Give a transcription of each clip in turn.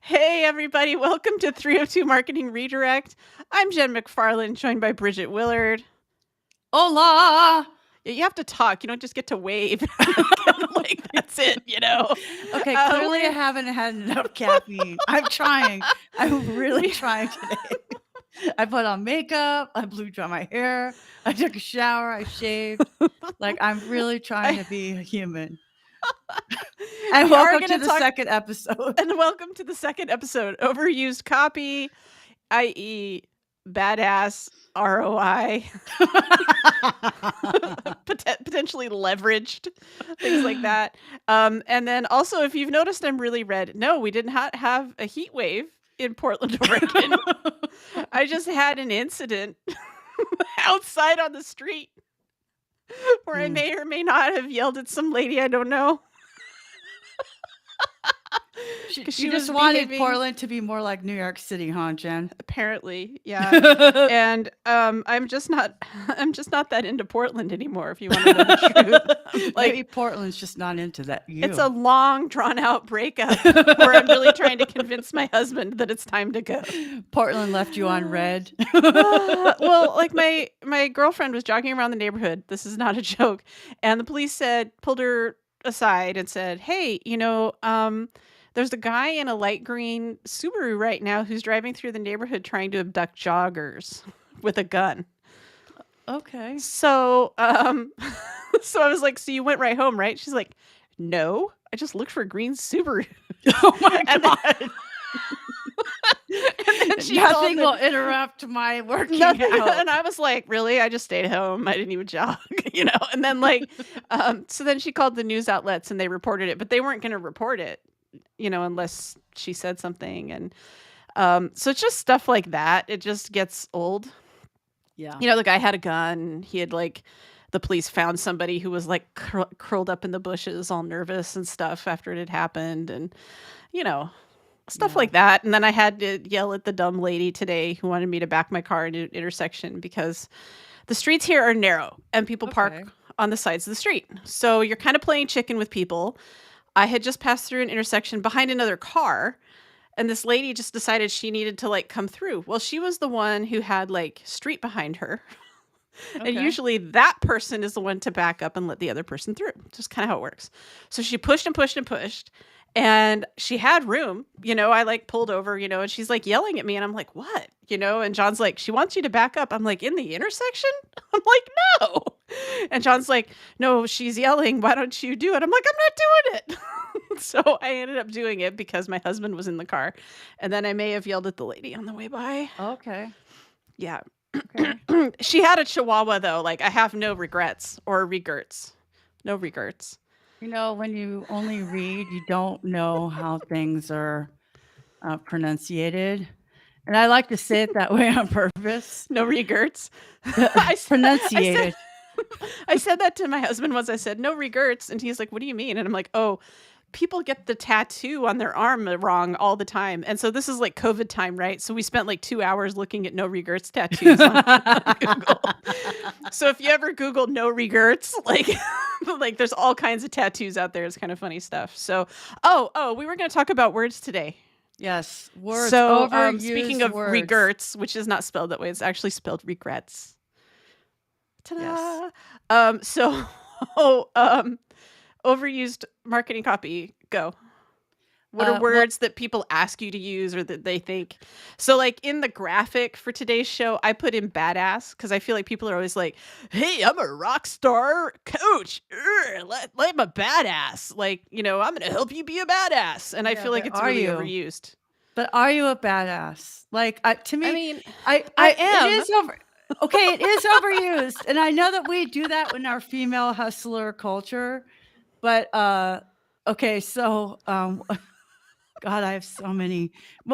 Hey, everybody. Welcome to 302 Marketing Redirect. I'm Jen McFarland, joined by Bridget Willard. Hola! You have to talk. You don't just get to wave. That's it, Okay, clearly I haven't had enough caffeine. I'm trying. I'm really trying today. I put on makeup. I blew dry my hair. I took a shower. I shaved. I'm really trying to be a human. And welcome to the second episode. And welcome to the second episode. Overused copy, i.e., badass ROI, potentially leveraged, things like that. And then also, if you've noticed, I'm really red. No, we did not have a heat wave in Portland, Oregon. I just had an incident outside on the street where I may or may not have yelled at some lady I don't know. She just wanted Portland to be more like New York City, huh, Jen? Apparently, yeah. And I'm just not that into Portland anymore, if you want to know the truth. Maybe Portland's just not into that. It's a long, drawn-out breakup where I'm really trying to convince my husband that it's time to go. Portland left you on red. Well, my girlfriend was jogging around the neighborhood. This is not a joke. And the police pulled her aside and said, hey, there's a guy in a light green Subaru right now who's driving through the neighborhood trying to abduct joggers with a gun. Okay. So, so I was like, so you went right home, right? She's like, no, I just looked for a green Subaru. Oh my God. Nothing will interrupt my working out. And I was like, really? I just stayed home. I didn't even jog, And then so then she called the news outlets and they reported it, but they weren't going to report it, unless she said something. And so it's just stuff like that. It just gets old. Yeah. The guy had a gun. He had the police found somebody who was curled up in the bushes, all nervous and stuff after it had happened. And, stuff like that. And then I had to yell at the dumb lady today who wanted me to back my car into an intersection because the streets here are narrow and people park on the sides of the street. So you're kind of playing chicken with people. I had just passed through an intersection behind another car, and this lady just decided she needed to come through. Well, she was the one who had street behind her. Okay. And usually that person is the one to back up and let the other person through. Just kind of how it works. So she pushed and pushed and pushed. And she had room, I pulled over, and she's yelling at me and I'm like, what? And John's like, she wants you to back up. I'm like, in the intersection? I'm like, no. And John's like, no, she's yelling. Why don't you do it? I'm like, I'm not doing it. So I ended up doing it because my husband was in the car. And then I may have yelled at the lady on the way by. Okay. Yeah. Okay. She had a Chihuahua though. I have no regrets or regrets. No regrets. When you only read, you don't know how things are pronunciated. And I like to say it that way on purpose. No regrets. Pronunciated. I said that to my husband once. I said, no regrets. And he's like, what do you mean? And I'm like, oh, people get the tattoo on their arm wrong all the time. And so this is COVID time, right? So we spent 2 hours looking at no regrets tattoos on Google. So if you ever Google no regrets, there's all kinds of tattoos out there. It's kind of funny stuff. So, we were going to talk about words today. Yes, words. So speaking of regrets, which is not spelled that way, it's actually spelled regrets. Ta-da! Yes. Overused marketing copy. Go. What are words that people ask you to use or that they think? So in the graphic for today's show, I put in badass because I feel like people are always like, hey, I'm a rock star coach. I'm a badass. I'm going to help you be a badass. And I feel like it's really overused. But are you a badass? To me, I mean, I am. It is over. Okay, it is overused. And I know that we do that in our female hustler culture. But, okay, so, God, I have so many.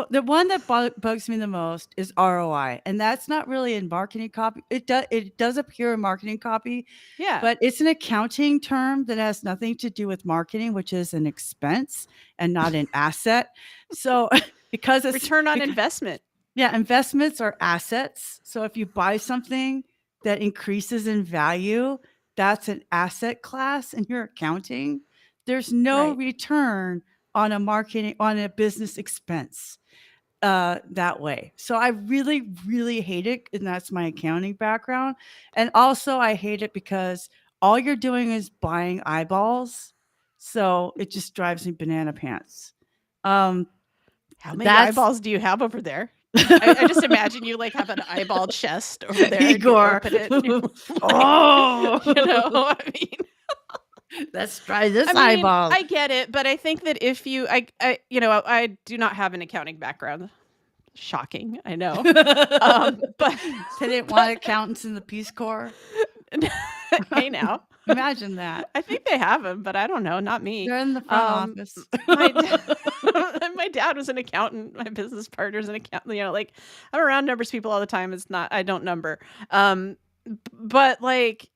The one that bugs me the most is ROI. And that's not really in marketing copy. It does appear in marketing copy. Yeah. But it's an accounting term that has nothing to do with marketing, which is an expense and not an asset. So because it's return on investment. Yeah, investments are assets. So if you buy something that increases in value, that's an asset class in your accounting. There's no return on a business expense that way. So I really, really hate it, and that's my accounting background. And also, I hate it because all you're doing is buying eyeballs. So it just drives me banana pants. Um, How many that's eyeballs do you have over there? I just imagine you like have an eyeball chest over there, and you Igor. open it, and you're like, Oh, I mean, let's try this eyeball. I get it, but I think that if you, I do not have an accounting background. Shocking, I know. But They didn't want accountants in the Peace Corps. hey, now. Imagine that. I think they have them, but I don't know. Not me. They're in the front office. My my dad was an accountant. My business partner's an accountant. Like I'm around numbers people all the time. It's not. I don't number. But like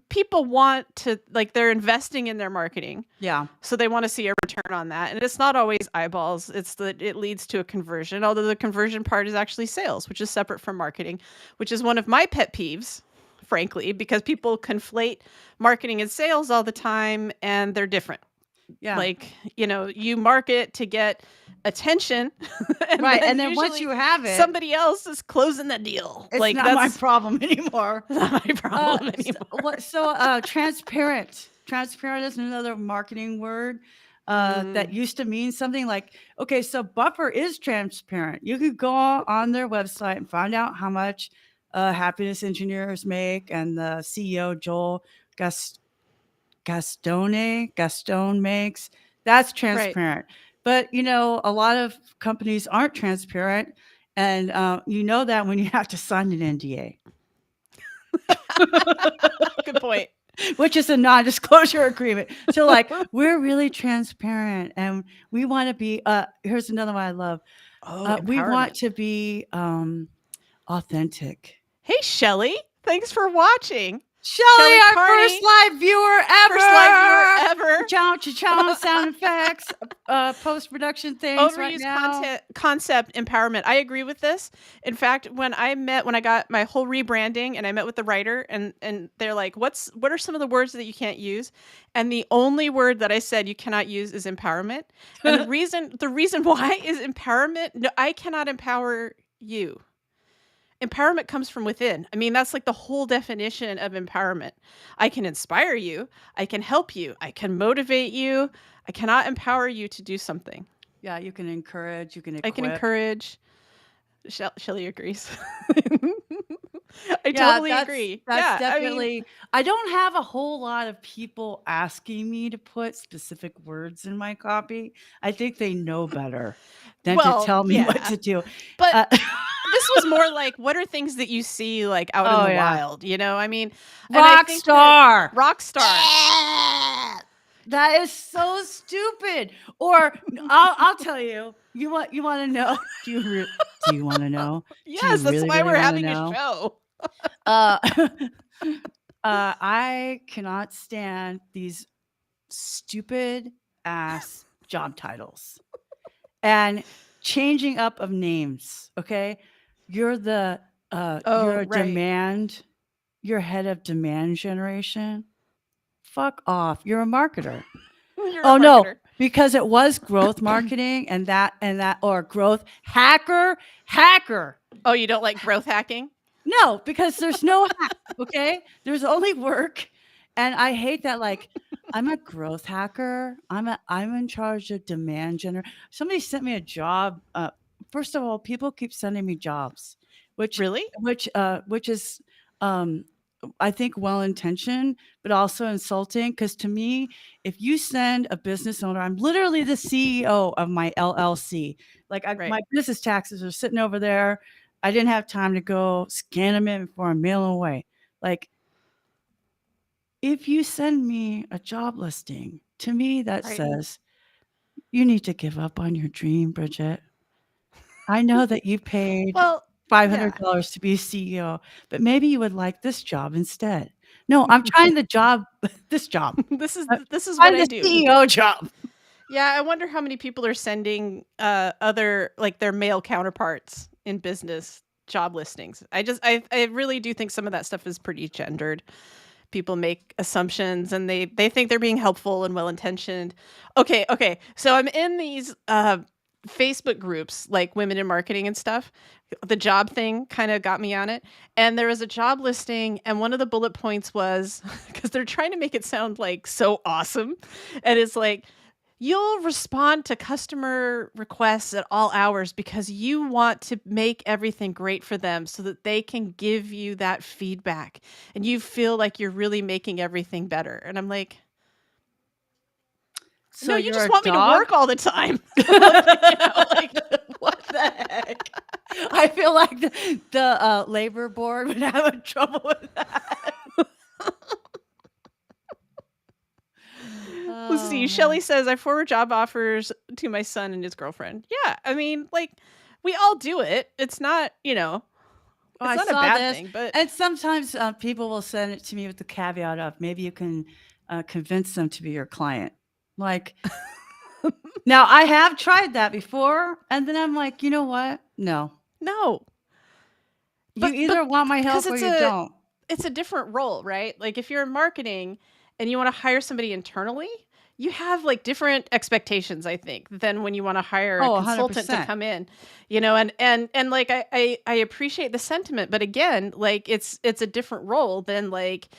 people want to they're investing in their marketing. Yeah. So they want to see a return on that. And it's not always eyeballs. It's that it leads to a conversion, although the conversion part is actually sales, which is separate from marketing, which is one of my pet peeves, frankly, because people conflate marketing and sales all the time and they're different. Yeah. Like, you market to get attention. Right. And then once you have it, somebody else is closing the deal. It's not my problem anymore. Not my problem anymore. So transparent. Transparent is another marketing word that used to mean something like, okay, so Buffer is transparent. You could go on their website and find out how much happiness engineers make, and the CEO, Joel Gaston makes. That's transparent. Right. But, a lot of companies aren't transparent. And you know that when you have to sign an NDA. Good point. Which is a non-disclosure agreement. So like, we're really transparent and we want to be, here's another one I love. We want to be authentic. Hey, Shelly, thanks for watching. Shelly, our first live viewer ever. Cha-chow, sound effects, post-production things. Overused concept empowerment. I agree with this. In fact, when I got my whole rebranding and I met with the writer and they're like, what are some of the words that you can't use? And the only word that I said you cannot use is empowerment. And the reason why is empowerment. No, I cannot empower you. Empowerment comes from within. I mean, that's like the whole definition of empowerment. I can inspire you. I can help you. I can motivate you. I cannot empower you to do something. Yeah, you can encourage. You can equip. I can encourage. Shelly agrees. I totally agree. That's definitely. I don't have a whole lot of people asking me to put specific words in my copy. I think they know better than to tell me what to do. But this was more like, what are things that you see like out in the wild? I mean, rock star. That is so stupid. Or I'll tell you. You want to know? Do you want to know? Yes, that's why we're having a show. I cannot stand these stupid ass job titles and changing up of names. Okay, you're the you're a demand. You're head of demand generation. Fuck off. You're a marketer. No, because it was growth marketing and that or growth hacker. Oh, you don't like growth hacking? No, because there's no hack, okay? There's only work. And I hate that. Like, I'm a growth hacker. I'm in charge of demand generation. Somebody sent me a job. First of all, people keep sending me jobs, which is I think well-intentioned, but also insulting. Because to me, if you send a business owner, I'm literally the CEO of my LLC. Like my business taxes are sitting over there. I didn't have time to go scan them in before I mail them away. Like, if you send me a job listing, to me that says you need to give up on your dream, Bridget. I know that you paid $500 to be CEO, but maybe you would like this job instead. No, I'm trying this job. This is what I do. CEO job. Yeah, I wonder how many people are sending other like their male counterparts in business job listings. I really do think some of that stuff is pretty gendered people make assumptions and they think they're being helpful and well-intentioned. Okay. So I'm in these Facebook groups like women in marketing and stuff. The job thing kind of got me on it. And there was a job listing and one of the bullet points was because they're trying to make it sound like so awesome. And it's like, you'll respond to customer requests at all hours because you want to make everything great for them so that they can give you that feedback and you feel like you're really making everything better. And I'm like, So no, you you're just a want me to dog? work all the time. Like, what the heck? I feel like the labor board would have trouble with that. Let's see. Oh, Shelly man. says, I forward job offers to my son and his girlfriend. Yeah. I mean, like, we all do it. It's not, Oh, it's I not a saw bad this. thing, but And sometimes people will send it to me with the caveat of maybe you can convince them to be your client. Like, now I have tried that before. And then I'm like, you know what? No. no. You But either want my help or you don't. it's a different role, right? Like if you're in marketing and you want to hire somebody internally, you have like different expectations, I think, than when you want to hire a Oh, consultant to 100%. come in, and like I appreciate the sentiment, but again, like it's a different role than like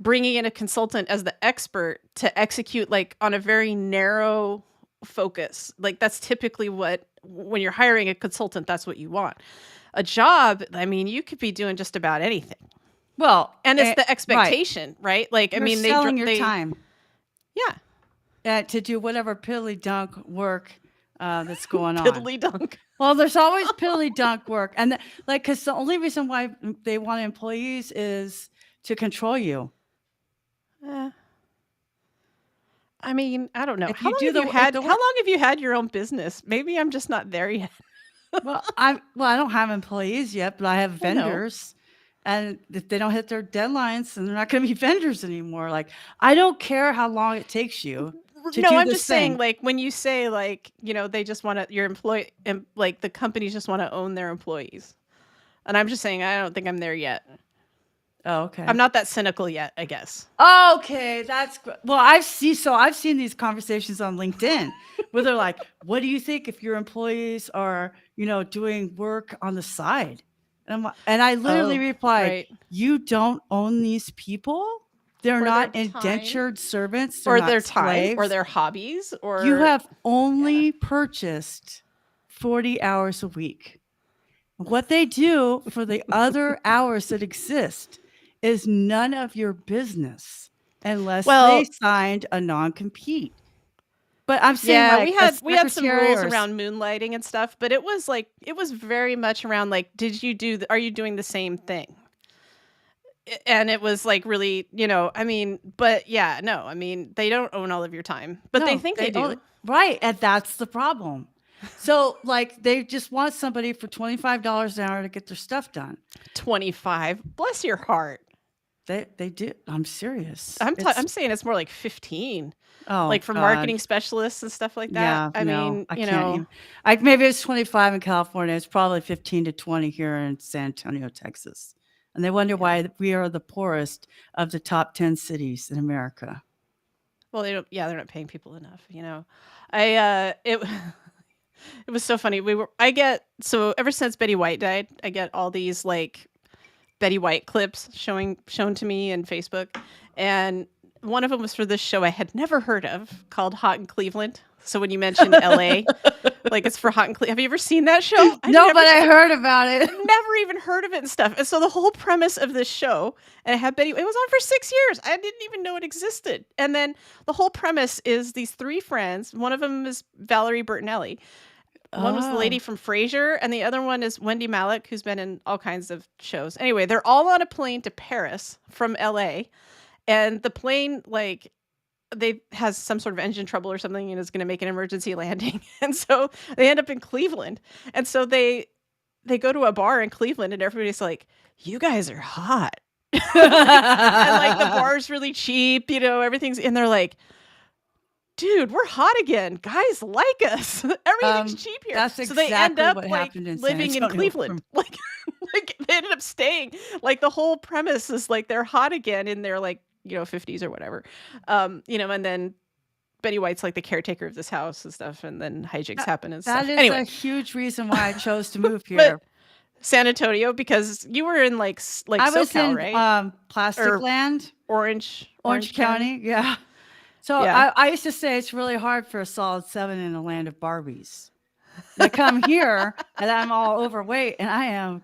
bringing in a consultant as the expert to execute like on a very narrow focus. Like that's typically what when you're hiring a consultant, that's what you want. A job, I mean, you could be doing just about anything. Well, And it's the right. expectation, right? Like, I You're mean, selling your they time yeah, to do whatever piddly dunk work that's going on. piddly dunk. Well, there's always piddly dunk work. And like, because the only reason why they want employees is to control you. I mean, I don't know. If How you long do have the you if had the how work, long have you had your own business? Maybe I'm just not there yet. well, I don't have employees yet, but I have I know. vendors. And if they don't hit their deadlines, then they're not going to be vendors anymore. Like, I don't care how long it takes you to No, do I'm this just saying, thing. like, when you say, like, they just want to, your employee, like, the companies just want to own their employees. And I'm just saying, I don't think I'm there yet. Oh, okay. I'm not that cynical yet, I guess. Okay, that's well. I've seen these conversations on LinkedIn where they're like, "What do you think if your employees are, doing work on the side?" And I literally Oh, replied, right. "You don't own these people. They're Or not their time, indentured servants. They're or not their time, or slaves. their hobbies, You or, have only purchased 40 hours a week. What they do for the other hours that exist is none of your business unless they well, signed a non-compete." But I'm saying yeah, like a we had some secretary rules or around moonlighting and stuff, but it was very much around like, are you doing the same thing? And it was like really, I mean, but yeah, no, I mean, they don't own all of your time, but they no, think they do. right, and that's the problem. So like they just want somebody for $25 an hour to get their stuff done. 25. Bless your heart. They do. I'm serious. I'm saying it's more like 15. Oh Like for God. marketing specialists and stuff like that. Yeah, I no, mean, I can't even. Maybe it's 25 in California. It's probably 15 to 20 here in San Antonio, Texas. And they wonder why we are the poorest of the top 10 cities in America. Well, they're not paying people enough, I it was so funny. So ever since Betty White died, I get all these like Betty White clips shown to me in Facebook, and one of them was for this show I had never heard of called Hot in Cleveland. So when you mentioned LA, like it's for Hot in Cleveland. Have you ever seen that show? No, but I heard about it. Never even heard of it and stuff. And so the whole premise of this show, and it was on for 6 years. I didn't even know it existed. And then the whole premise is these three friends. One of them is Valerie Bertinelli. One was the lady from Frasier, and the other one is Wendy Malick, who's been in all kinds of shows. Anyway, they're all on a plane to Paris from LA, and the plane has some sort of engine trouble or something and is going to make an emergency landing. And so they end up in Cleveland. And so they go to a bar in Cleveland and everybody's like, "You guys are hot." And like the bar's really cheap, everything's, and they're like, "Dude, we're hot again. Guys like us. Everything's cheap here." That's So they end exactly up what like happened in San living in Antonio Cleveland. Like they ended up staying. Like the whole premise is like they're hot again in their like 50s or whatever. And then Betty White's like the caretaker of this house and stuff, and then hijinks happen and That stuff. is Anyway, a huge reason why I chose to move but here. San Antonio, because you were in like I was SoCal, in right? Plastic Or Land, Orange County. Yeah. So Yeah. I used to say it's really hard for a solid 7 in a land of Barbies. And I come here and I'm all overweight, and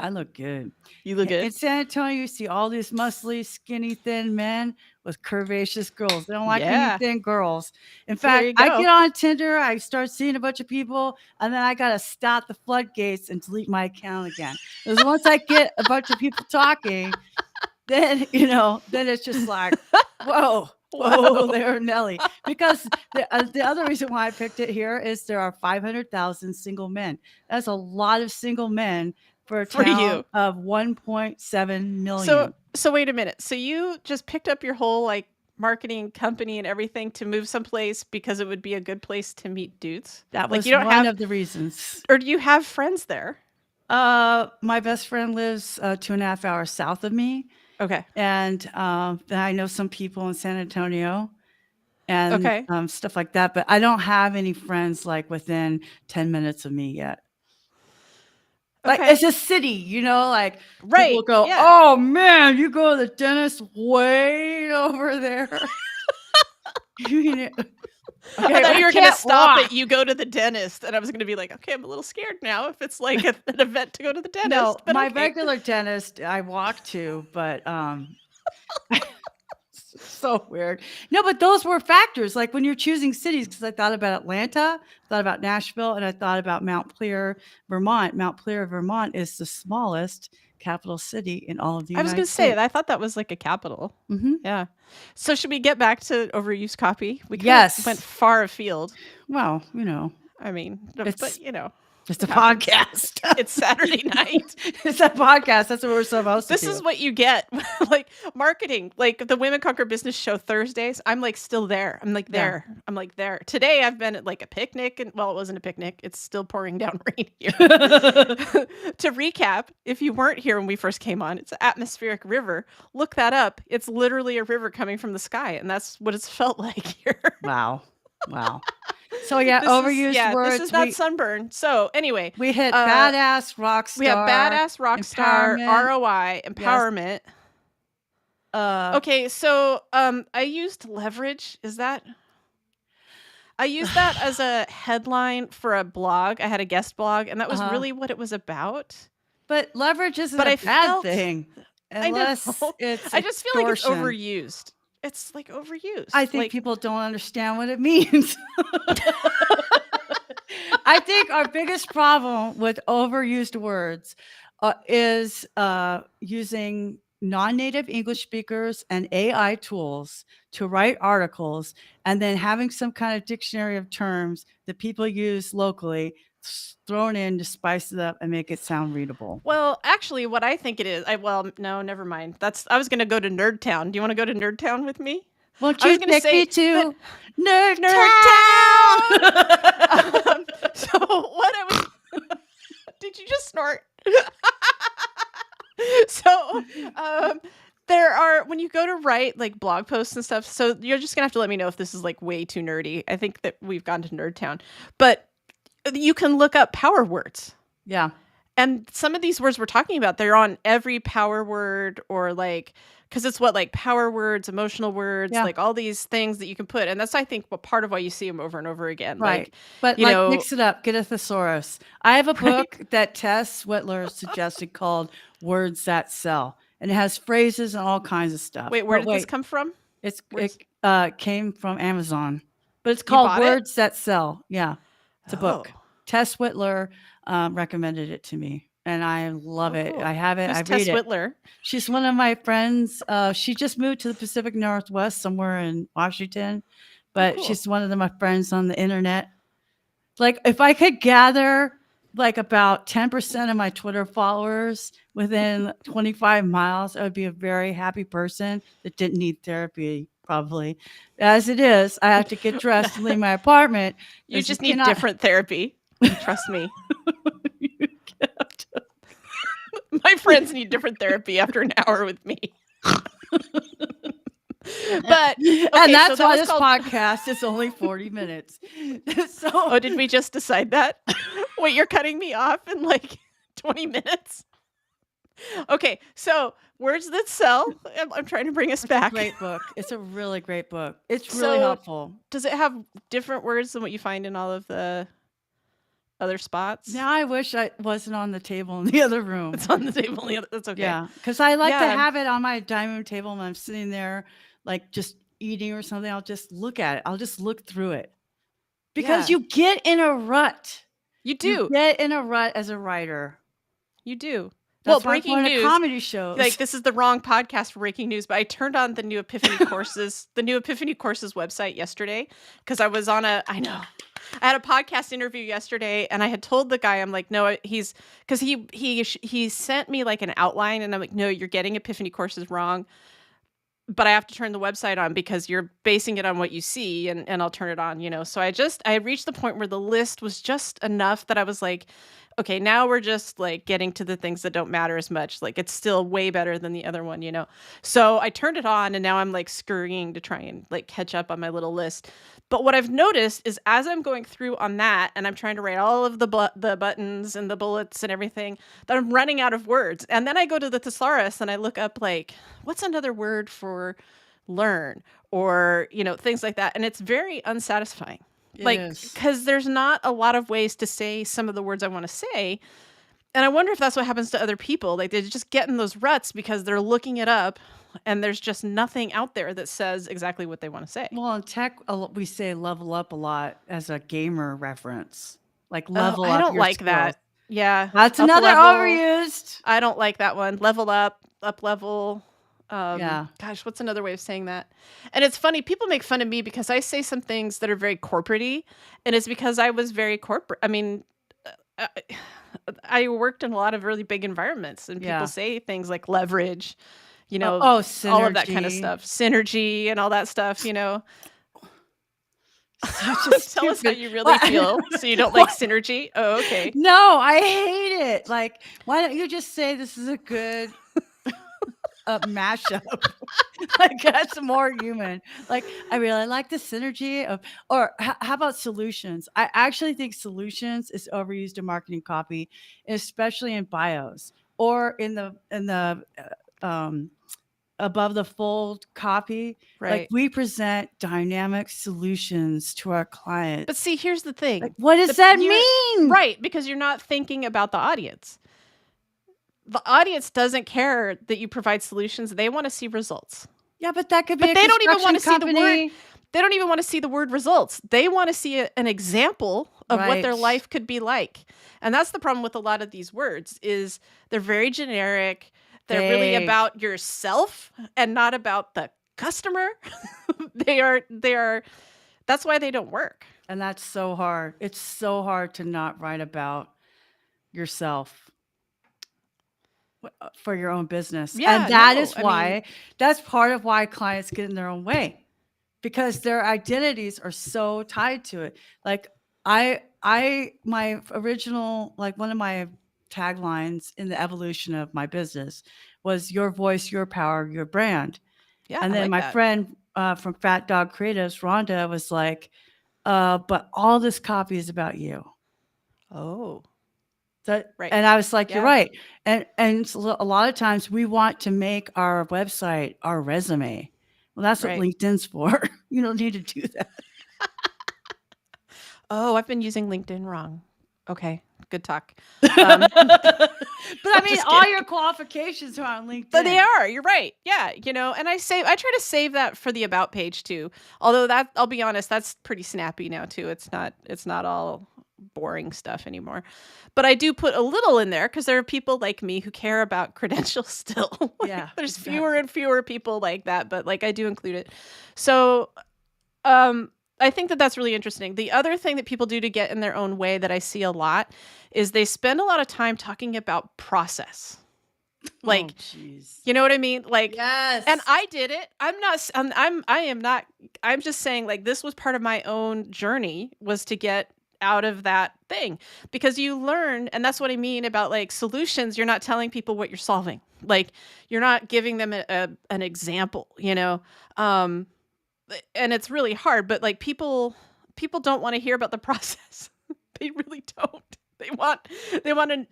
I look good. You look In good. San Antonio, you see all these muscly, skinny, thin men with curvaceous girls. They don't like any Yeah. thin girls. In So there fact, you I go. get on Tinder, I start seeing a bunch of people, and then I got to stop the floodgates and delete my account again. Because once I get a bunch of people talking, then, then it's just like, whoa. Whoa Wow. there, Nelly. Because the other reason why I picked it here is there are 500,000 single men. That's a lot of single men for a For town you. of 1.7 million. So wait a minute. So you just picked up your whole like marketing company and everything to move someplace because it would be a good place to meet dudes? That Like was you don't one have, of the reasons. or do you have friends there? My best friend lives 2.5 hours south of me, Okay. and then I know some people in San Antonio and Okay. stuff like that. But I don't have any friends like within 10 minutes of me yet. Like, Okay. it's a city, like people Right. go, Yeah. oh man, you go to the dentist way over there. I Okay, thought I you were going to can't stop walk. at you go to the dentist, and I was going to be like, okay, I'm a little scared now if it's like an event to go to the No, dentist, but my okay. regular dentist I walk to, but so weird. No, but those were factors. Like when you're choosing cities, because I thought about Atlanta, thought about Nashville, and I thought about Mount Clear, Vermont. Mount Clear, Vermont is the smallest capital city in all of the I was going United to say, States. I thought that was like a capital. Mm-hmm. Yeah. So should we get back to overused copy? We kind of went Yes. far afield. Well, I mean, It's but it's a it happens. podcast. It's Saturday night. It's a podcast. That's what we're supposed to This do. is what you get. Like marketing, like the Women Conquer Business Show Thursdays. I'm like still there. I'm like there. Yeah. I'm like there. Today I've been at like a picnic, and well, it wasn't a picnic. It's still pouring down rain here. To recap, if you weren't here when we first came on, it's an atmospheric river. Look that up. It's literally a river coming from the sky, and that's what it's felt like here. Wow. So yeah, overused words. This is not sunburn. So anyway, we hit badass, rock star. we have badass, rock star, ROI, empowerment. Yes. Okay, so I used leverage. I used that as a headline for a blog. I had a guest blog, and that was really what it was about. But leverage isn't a bad thing. Unless it's I just feel like it's extortion. overused. It's like overused. I think people don't understand what it means. I think our biggest problem with overused words is using non-native English speakers and AI tools to write articles, and then having some kind of dictionary of terms that people use locally thrown in to spice it up and make it sound readable. Well, actually, what I think it is, no, never mind. I was going to go to Nerd Town. Do you want to go to Nerd Town with me? Won't you take me to Nerd Town? So what I was, did you just snort? So there are, when you go to write like blog posts and stuff, so you're just gonna have to let me know if this is like way too nerdy. I think that we've gone to Nerd Town, but you can look up power words. Yeah. And some of these words we're talking about, they're on every power word, or like, because it's like power words, emotional words, like all these things that you can put. And that's, I think, what part of why you see them over and over again. Right. Like, but mix it up. Get a thesaurus. I have a book that Tess Whitler suggested called Words That Sell. And it has phrases and all kinds of stuff. Wait, where did this come from? It came from Amazon. But it's called Words That Sell. Yeah. It's a book. Tess Whitler recommended it to me, and I love it. I have it. Who's I Tess read it. Whitler? She's one of my friends. She just moved to the Pacific Northwest, somewhere in Washington, but she's one of my friends on the internet. Like, if I could gather like about 10% of my Twitter followers within 25 miles, I would be a very happy person that didn't need therapy. Probably. As it is, I have to get dressed and leave my apartment. You just need different therapy. Trust me. My friends need different therapy after an hour with me. But And okay, so that's that why was this called podcast is only 40 minutes. So Oh, did we just decide that? Wait, you're cutting me off in like 20 minutes? Okay, so Words That Sell. I'm trying to bring us it's a back. great book. It's a really great book. It's really So, helpful. does it have different words than what you find in all of the other spots? Now I wish I wasn't on the table in the other room. It's on the table. That's okay. Yeah, because I like to Yeah. have it on my dining room table when I'm sitting there, like just eating or something. I'll just look at it. I'll just look through it because Yeah. you get in a rut. You You do. get in a rut as a writer. You do. Well, That's why I'm breaking going to news. comedy shows. Like, this is the wrong podcast for breaking news, but I turned on the New Epiphany Courses, website yesterday because I was on I had a podcast interview yesterday, and I had told the guy, I'm like, no, because he sent me like an outline, and I'm like, no, you're getting Epiphany Courses wrong, but I have to turn the website on because you're basing it on what you see, and I'll turn it on, So I had reached the point where the list was just enough that I was like, okay, now we're just like getting to the things that don't matter as much. Like, it's still way better than the other one, So I turned it on, and now I'm like scurrying to try and like catch up on my little list. But what I've noticed is as I'm going through on that, and I'm trying to write all of the buttons and the bullets and everything, that I'm running out of words. And then I go to the thesaurus and I look up like, what's another word for learn, or things like that, and it's very unsatisfying. Because there's not a lot of ways to say some of the words I want to say. And I wonder if that's what happens to other people. Like, they just get in those ruts because they're looking it up, and there's just nothing out there that says exactly what they want to say. Well, in tech, we say level up a lot as a gamer reference. Like Oh, level I up don't your like skills. that. Yeah. That's up another level. overused. I don't like that one. Level up level. Yeah. Gosh, what's another way of saying that? And it's funny, people make fun of me because I say some things that are very corporate-y, and it's because I was very corporate. I mean, I, I worked in a lot of really big environments, and people say things like leverage, synergy. all of that kind of stuff, synergy and all that stuff, Tell us how you really feel. So you don't like synergy? Oh, okay. No, I hate it. Like, why don't you just say this is a good mashup? Like, that's more human. Like, I really like the synergy of, or how about solutions? I actually think solutions is overused in marketing copy, especially in bios or in the above the fold copy. Right. Like, we present dynamic solutions to our clients. But see, here's the thing. Like, what does that mean? Right, because you're not thinking about the audience. The audience doesn't care that you provide solutions. They want to see results. Yeah, but that could be. But they don't even want to see the word. They don't even want to see the word results. They want to see an example of what their life could be like. And that's the problem with a lot of these words is they're very generic. They're really about yourself and not about the customer. They are. That's why they don't work. And that's so hard. It's so hard to not write about yourself for your own business. Yeah, and that is why, that's part of why clients get in their own way, because their identities are so tied to it. Like my original, like one of my taglines in the evolution of my business was your voice, your power, your brand. Yeah. And then my friend from Fat Dog Creatives, Rhonda, was like, but all this copy is about you. Oh. Right. And I was like, you're right. And a lot of times we want to make our website our resume. Well, that's what LinkedIn's for. You don't need to do that. Oh, I've been using LinkedIn wrong. Okay, good talk. But I mean, all your qualifications are on LinkedIn. But they are. You're right. Yeah, and I try to save that for the about page too. Although that, I'll be honest, that's pretty snappy now too. It's not all boring stuff anymore. But I do put a little in there because there are people like me who care about credentials still. Yeah. There's fewer and fewer people like that, but like I do include it. So, I think that that's really interesting. The other thing that people do to get in their own way that I see a lot is they spend a lot of time talking about process. Like, you know what I mean? Like, yes. And I did it. I'm just saying, like, this was part of my own journey, was to get out of that thing because you learn, and that's what I mean about like solutions. You're not telling people what you're solving. Like you're not giving them an example, Um and it's really hard, but like people don't want to hear about the process. They really don't. They want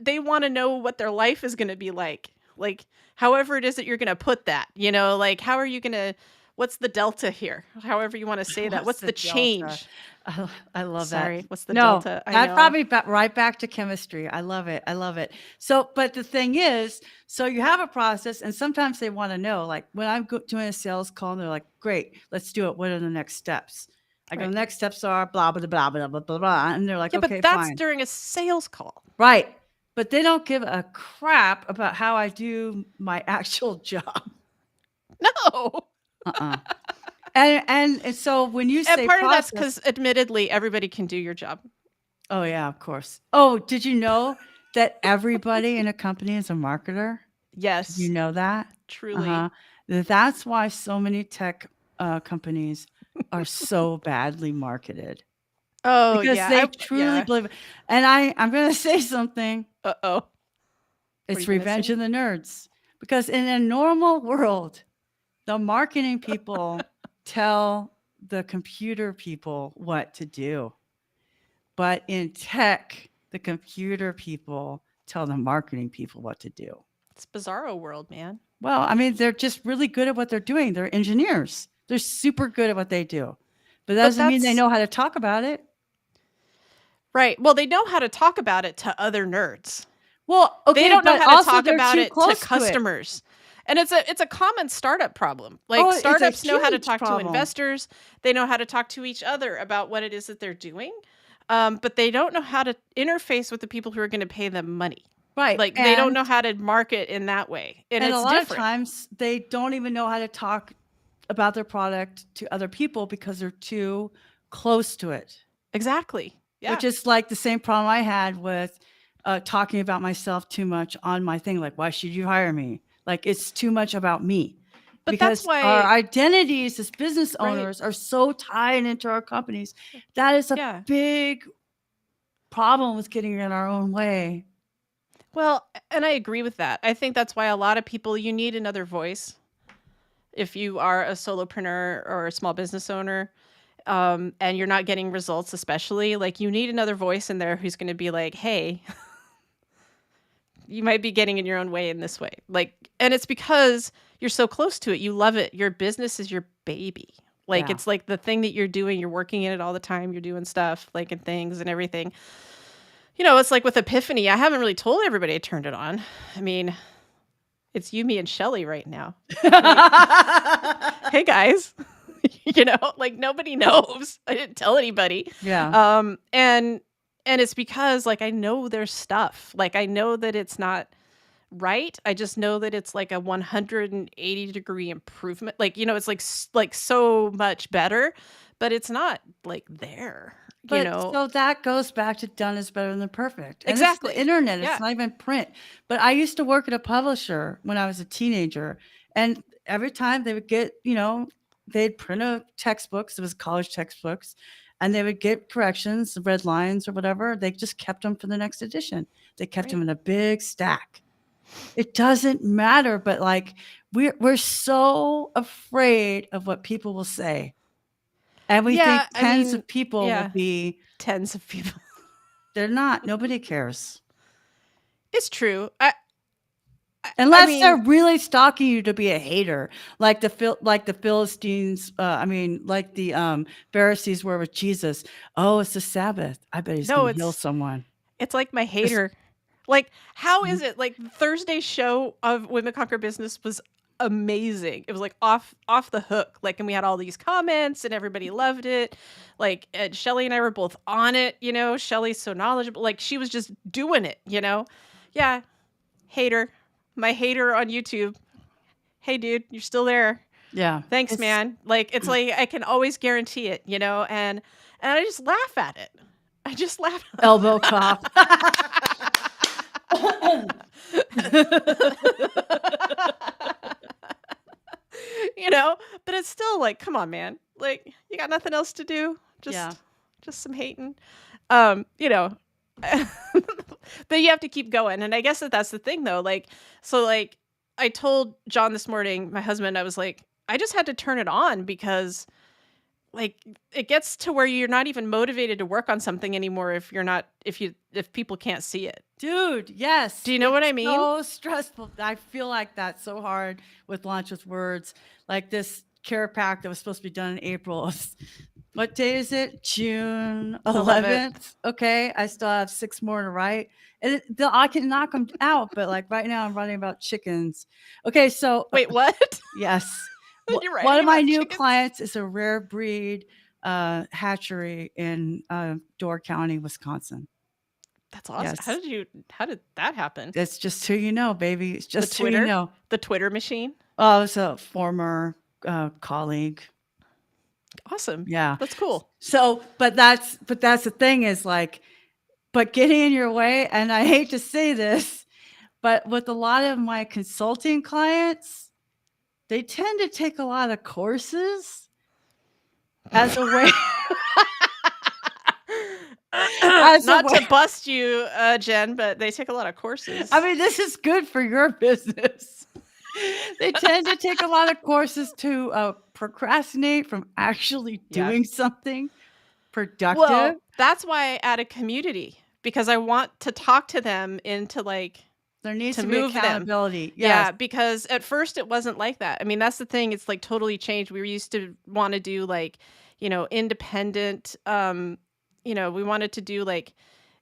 they want to know what their life is going to be like. Like however it is that you're going to put that, like how are you going to what's the delta here? However you want to say that. What's What's the the delta? change? I love that. Sorry, what's the No, delta? I that know. brought me right back to chemistry. I love it. I love it. So, but the thing is, so you have a process, and sometimes they want to know, like when I'm doing a sales call, and they're like, "Great, let's do it. What are the next steps?" I go, Right. "The next steps are blah blah blah blah blah blah blah," and they're like, Yeah, but "Okay, that's fine, during a sales call. right." But they don't give a crap about how I do my actual job. No. Uh-uh. And so when you And say part of that's process, cuz admittedly everybody can do your job. oh yeah, of course. Oh, did you know that everybody in a company is a marketer? Did you Yes, know that? truly. Uh-huh. That's why so many tech companies are so badly marketed Oh, because yeah. they truly Yeah. believe it. And I'm going to say something. Uh-oh. What are It's you going to revenge say? of the nerds because in a normal world, the marketing people tell the computer people what to do. But in tech, the computer people tell the marketing people what to do. It's bizarro world, man. Well, I mean, they're just really good at what they're doing. They're engineers. They're super good at what they do. But that But doesn't mean they that's know how to talk about it. right. Well, they know how to talk about it to other nerds. Well, They okay, don't know but how to also talk they're about too it to close to it. customers. And it's a common startup problem. Like Oh, it's a startups know how to huge talk to problem. investors. They know how to talk to each other about what it is that they're doing. But they don't know how to interface with the people who are going to pay them money. Right. Like they don't know how to market in that way. And And a it's lot of different. times they don't even know how to talk about their product to other people because they're too close to it. Exactly. Yeah. Which is like the same problem I had with talking about myself too much on my thing. Like, why should you hire me? Like, it's too much about me But that's because our why identities as business right. owners are so tied into our companies. That is a Yeah. big problem with getting in our own way. Well, and I agree with that. I think that's why a lot of people you need another voice if you are a solopreneur or a small business owner, and you're not getting results, especially like you need another voice in there who's going to be like, "Hey, you might be getting in your own way in this way." Like, and it's because you're so close to it. You love it. Your business is your baby. Like Yeah. it's like the thing that you're doing. You're working in it all the time. You're doing stuff like and things and everything. It's like with Epiphany. I haven't really told everybody I turned it on. I mean, it's you, me, and Shelly right now. Hey guys, like nobody knows. I didn't tell anybody. Yeah. And it's because like I know there's stuff. Like I know that it's not right. I just know that it's like a 180-degree improvement. Like, it's like so much better, but it's not like there, But so that goes back to done is better than perfect. And it's the Exactly. internet, it's Yeah. not even print. But I used to work at a publisher when I was a teenager, and every time they would get, they'd print a textbooks, it was college textbooks, and they would get corrections, red lines or whatever. They just kept them for the next edition. They kept them Right. in a big stack. It doesn't matter, but like we're so afraid of what people will say. And we think Yeah, I tens mean, of people will yeah, be tens of people. they're not. Nobody cares. It's true. I Unless they're mean, really stalking you to be a hater, like the Philistines, like the Pharisees were with Jesus. Oh, it's the Sabbath. I bet he's no, gonna heal it's someone. it's like my Just hater. Like, how is it like Thursday's show of Women Conquer Business was amazing. It was like off the hook. Like, and we had all these comments and everybody loved it. Like, and Shelly and I were both on it, Shelly's so knowledgeable. Like she was just doing it. Yeah. Hater. My hater on YouTube. Hey dude, you're still there. yeah, Thanks, it's man. Like it's like I can always guarantee it. And I just laugh at it. I just laugh. elbow cop. But it's still like, come on, man. Like you got nothing else to do. Yeah. Just some hating. You know, but you have to keep going. And I guess that's the thing though. Like, so like I told John this morning, my husband, I was like, I just had to turn it on because like it gets to where you're not even motivated to work on something anymore if people can't see it. Dude, yes. Do you know what It's I mean? so stressful. I feel like that's so hard with Launch with Words. Like this care pack that was supposed to be done in April. What day is it? June 11th. Okay. I still have 6 more to write. And I can knock them out, but like right now I'm writing about chickens. Okay. So Wait, what? yes. You're One writing of my about new chickens? clients is a rare breed hatchery in Door County, Wisconsin. That's awesome. Yes. How did that happen? It's just who you know, baby. It's The just who you Twitter? know. The Twitter machine? Oh, it's a former colleague. Awesome. Yeah. That's cool. So, but that's the thing is like, but getting in your way, and I hate to say this, but with a lot of my consulting clients, they tend to take a lot of courses as a way. Not to bust you, Jen, but they take a lot of courses. I mean, this is good for your business. They tend to take a lot of courses to procrastinate from actually doing something productive. Well, that's why I add a community, because I want to talk to them into like there needs to move be accountability. Them. Yeah, because at first it wasn't like that. I mean, that's the thing. It's like totally changed. We used to want to do like, independent, we wanted to do like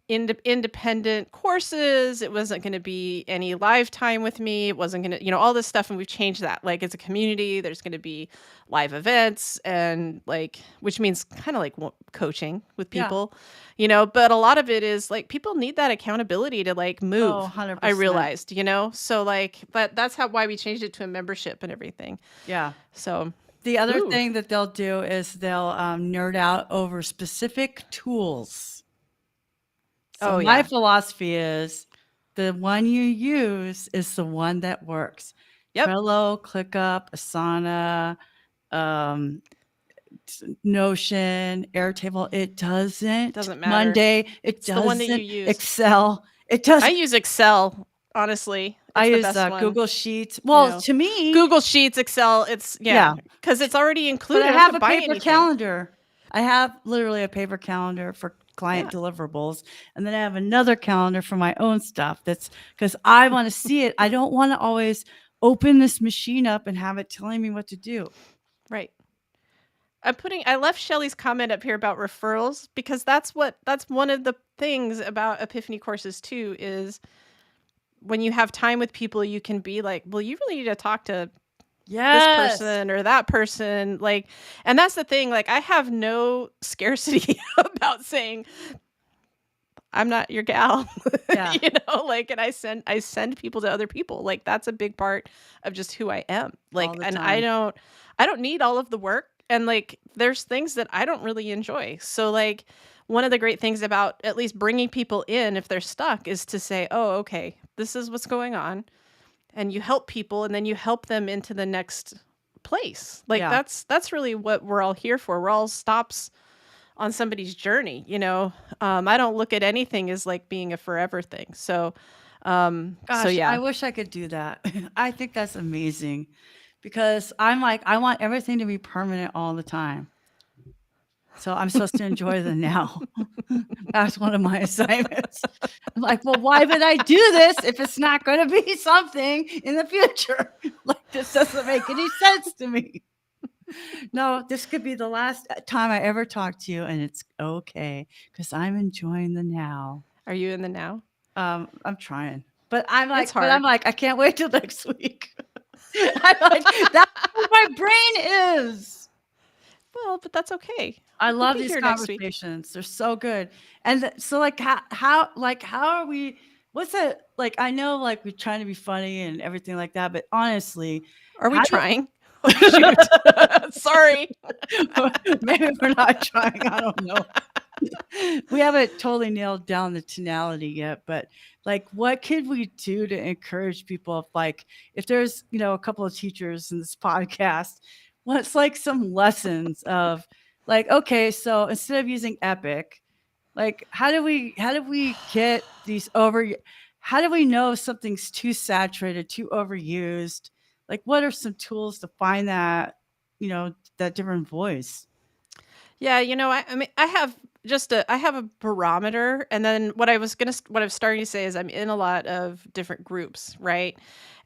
independent courses. It wasn't going to be any live time with me. It wasn't going to, all this stuff. And we've changed that. Like it's a community. There's going to be live events and like, which means kind of like coaching with people, but a lot of it is like people need that accountability to like move. Oh, 100%. I realized, so like, but that's why we changed it to a membership and everything. Yeah. So the other thing that they'll do is they'll nerd out over specific tools. So my philosophy is the one you use is the one that works. Yep. Trello, ClickUp, Asana, Notion, Airtable. It doesn't matter. Monday. It's the one that you use. Excel. It doesn't. I use Excel, honestly. I use Google Sheets. Well, to me, Google Sheets, Excel. It's because it's already included. But I have a paper calendar. I have literally a paper calendar for client deliverables. And then I have another calendar for my own stuff. That's because I want to see it. I don't want to always open this machine up and have it telling me what to do. Right. I left Shelly's comment up here about referrals because that's one of the things about Epiphany courses too, is when you have time with people, you can be like, well, you really need to talk to this person or that person. Like, and that's the thing. Like, I have no scarcity about saying I'm not your gal, like, and I send people to other people. Like, that's a big part of just who I am. Like, and I don't need all of the work. And like, there's things that I don't really enjoy. So like, one of the great things about at least bringing people in, if they're stuck, is to say, oh, okay, this is what's going on. And you help people, and then you help them into the next place. Like that's really what we're all here for. We're all stops on somebody's journey. I don't look at anything as like being a forever thing. So, I wish I could do that. I think that's amazing, because I'm like, I want everything to be permanent all the time. So I'm supposed to enjoy the now. That's one of my assignments. I'm like, well, why would I do this if it's not going to be something in the future? Like, this doesn't make any sense to me. No, this could be the last time I ever talk to you, and it's okay, because I'm enjoying the now. Are you in the now? I'm trying, but I'm like, I can't wait till next week. I'm like, that's what my brain is. Well, but that's okay. I love these conversations. They're so good. And so like, how are we, what's it like? I know like we're trying to be funny and everything like that, but honestly, are we trying? Sorry. Maybe we're not trying. I don't know. We haven't totally nailed down the tonality yet, but like, what could we do to encourage people? If there's, a couple of teachers in this podcast, what's like some lessons of like, okay, so instead of using Epic, Like, how do we get these how do we know something's too saturated, too overused? Like, what are some tools to find that, that different voice? Yeah, I mean, I have a barometer, and then what I was starting to say is I'm in a lot of different groups, right?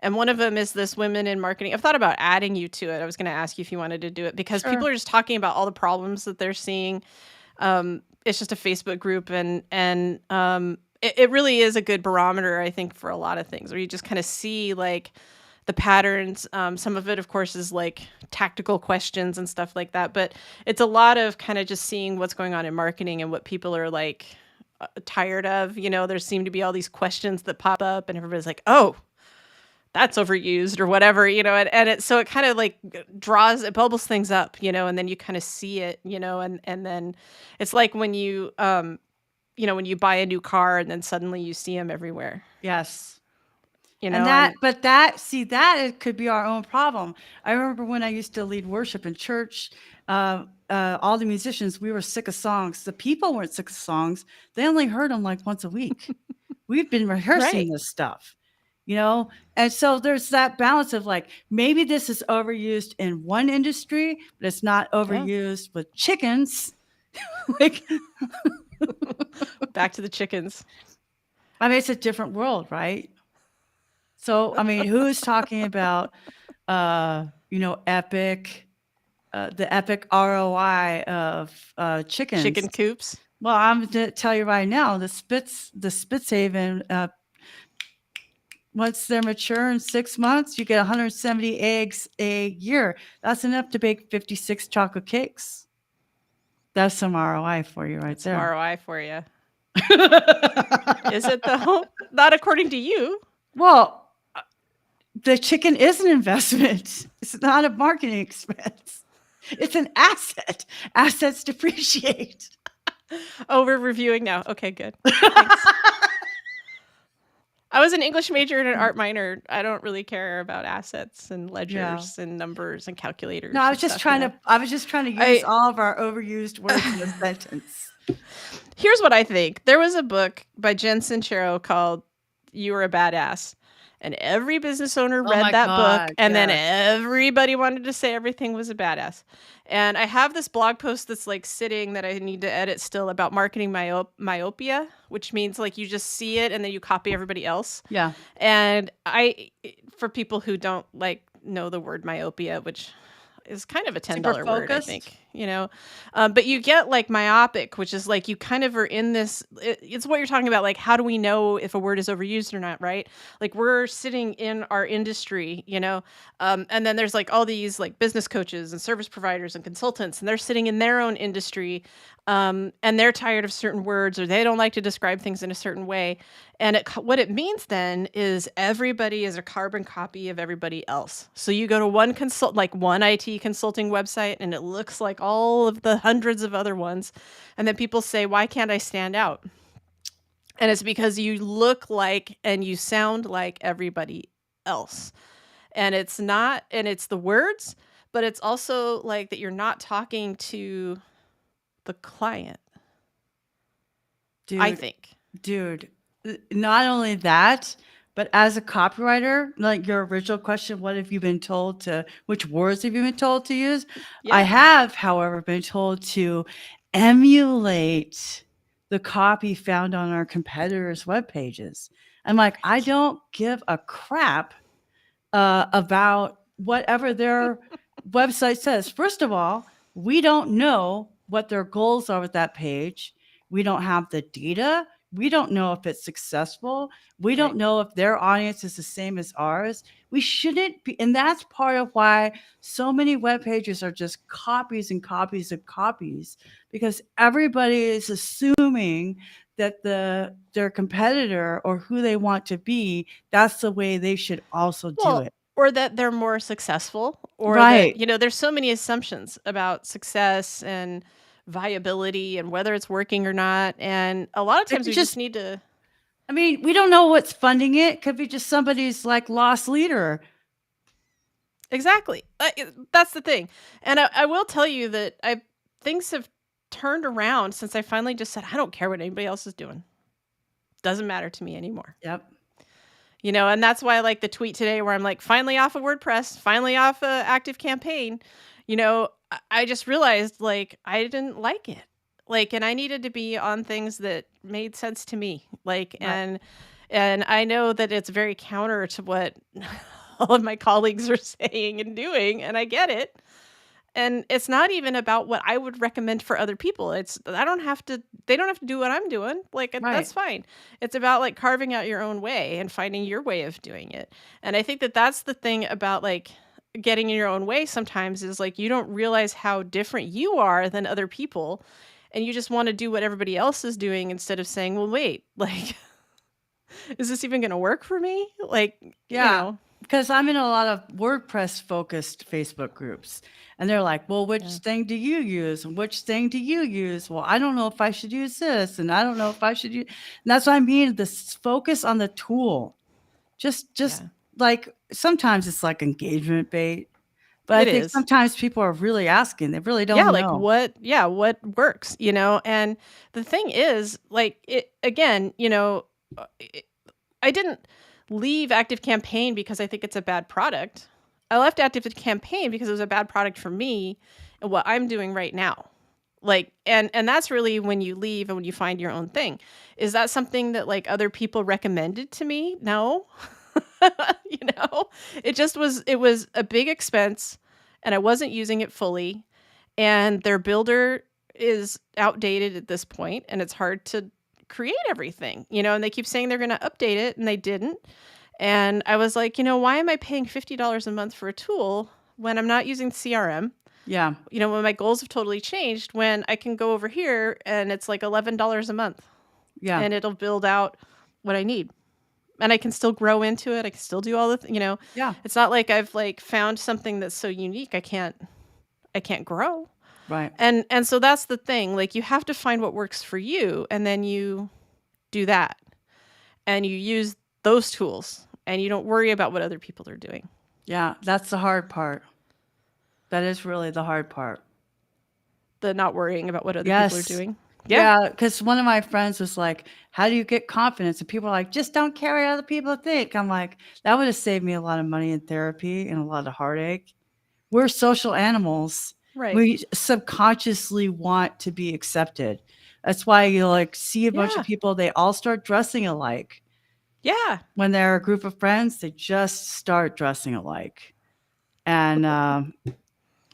And one of them is this women in marketing. I've thought about adding you to it. I was going to ask you if you wanted to do it because people Sure. are just talking about all the problems that they're seeing. It's just a Facebook group, and it really is a good barometer, I think, for a lot of things, where you just kind of see like the patterns. Some of it, of course, is like tactical questions and stuff like that, but it's a lot of kind of just seeing what's going on in marketing and what people are like tired of. There seem to be all these questions that pop up, and everybody's like, "Oh, that's overused," or whatever, so it kind of like it bubbles things up, and then you kind of see it, and then it's like when when you buy a new car and then suddenly you see them everywhere, Yes. you And know, and it could be our own problem. I remember when I used to lead worship in church, all the musicians, we were sick of songs. The people weren't sick of songs. They only heard them like once a week. We've been rehearsing right. this stuff, And so there's that balance of like, maybe this is overused in one industry, but it's not Yeah. overused with chickens. Like, Back to the chickens. I mean, it's a different world, right? So, I mean, who's talking about, the epic ROI of chickens? Chicken coops. Well, I'm going to tell you right now, the Spitshaven, once they're mature in 6 months, you get 170 eggs a year. That's enough to bake 56 chocolate cakes. That's some ROI for you right That's some there. ROI for you. Is it though? Not according to you. Well, the chicken is an investment. It's not a marketing expense. It's an asset. Assets depreciate. Oh, we're reviewing now. Okay, good. Thanks. I was an English major and an art minor. I don't really care about assets and Yeah. ledgers and numbers and calculators No, I and was just stuff, trying to use I all of our overused words in a sentence. Here's what I think. There was a book by Jen Sincero called You Were a Badass. And every business owner Oh read my that book, god, and then yes. everybody wanted to say everything was a badass. And I have this blog post that's like sitting that I need to edit still about marketing myopia, which means like you just see it and then you copy everybody else. Yeah. And for people who don't like know the word myopia, which is kind of a Super $10 word, I focused. think, but you get like myopic, which is like you kind of are in this. It's what you're talking about. Like, how do we know if a word is overused or not? Right? Like we're sitting in our industry, and then there's like all these like business coaches and service providers and consultants, and they're sitting in their own industry, and they're tired of certain words or they don't like to describe things in a certain way. And what it means then is everybody is a carbon copy of everybody else. So you go to one IT consulting website, and it looks like all of the hundreds of other ones. And then people say, why can't I stand out? And it's because you look like and you sound like everybody else. And it's not, and it's the words, but it's also like that you're not talking to the client, I think. Dude, not only that, but as a copywriter, like your original question, which words have you been told to use? I Yeah. have, however, been told to emulate the copy found on our competitors' web pages. I'm like, I don't give a crap about whatever their website says. First of all, we don't know what their goals are with that page. We don't have the data. We don't know if it's successful. We don't Right. know if their audience is the same as ours. We shouldn't be, and that's part of why so many web pages are just copies and copies and copies, because everybody is assuming that their competitor or who they want to be, that's the way they should also do Well, it. or that they're more successful, or that, Right. there's so many assumptions about success and viability and whether it's working or not. And a lot of It times could we just just need to. I mean, we don't know what's funding it. Could be just somebody's like lost leader. Exactly. That's the thing. And I will tell you that things have turned around since I finally just said, I don't care what anybody else is doing. Doesn't matter to me anymore. Yep. And that's why I like the tweet today where I'm like, finally off of WordPress, finally off Active Campaign. I just realized like I didn't like it. Like, and I needed to be on things that made sense to me. Like, Right. and I know that it's very counter to what all of my colleagues are saying and doing, and I get it. And it's not even about what I would recommend for other people. They don't have to do what I'm doing. Like, Right. that's fine. It's about like carving out your own way and finding your way of doing it. And I think that that's the thing about like getting in your own way sometimes is like you don't realize how different you are than other people. And you just want to do what everybody else is doing instead of saying, well, wait, like, is this even going to work for me? Like, Yeah. Because I'm in a lot of WordPress focused Facebook groups, and they're like, well, which thing do you use? And which thing do you use? Well, I don't know if I should use this, and I don't know if I should use. And that's what I mean. This focus on the tool. Just like sometimes it's like engagement bait, but I think sometimes people are really asking. They really don't know. Like what works, And the thing is, like, it again, I didn't leave Active Campaign because I think it's a bad product. I left Active Campaign because it was a bad product for me and what I'm doing right now. Like, and that's really when you leave and when you find your own thing. Is that something that like other people recommended to me? No. It was a big expense and I wasn't using it fully. And their builder is outdated at this point and it's hard to create everything, and they keep saying they're going to update it and they didn't. And I was like, why am I paying $50 a month for a tool when I'm not using CRM? Yeah. When my goals have totally changed, when I can go over here and it's like $11 a month. Yeah. And it'll build out what I need. And I can still grow into it. I can still do all the, Yeah. It's not like I've like found something that's so unique I can't grow. Right. And so that's the thing. Like you have to find what works for you and then you do that. And you use those tools and you don't worry about what other people are doing. Yeah, that's the hard part. That is really the hard part. The not worrying about what other people are doing. Yeah, because one of my friends was like, how do you get confidence? And people are like, just don't care what other people think. I'm like, that would have saved me a lot of money in therapy and a lot of heartache. We're social animals. Right. We subconsciously want to be accepted. That's why you like see a bunch of people, they all start dressing alike. Yeah. When they're a group of friends, they just start dressing alike. And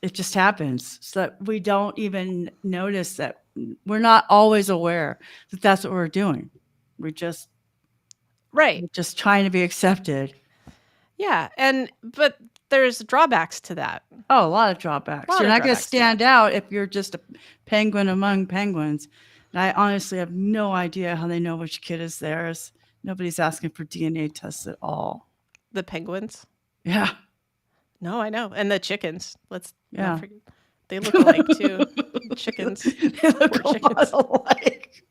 it just happens so that we don't even notice that we're not always aware that that's what we're doing. We're just trying to be accepted. Yeah. But there's drawbacks to that. Oh, a lot of drawbacks. You're not going to stand out if you're just a penguin among penguins. And I honestly have no idea how they know which kid is theirs. Nobody's asking for DNA tests at all. The penguins? Yeah. No, I know. And the chickens. Yeah. They look alike too. Chickens. They look a lot alike.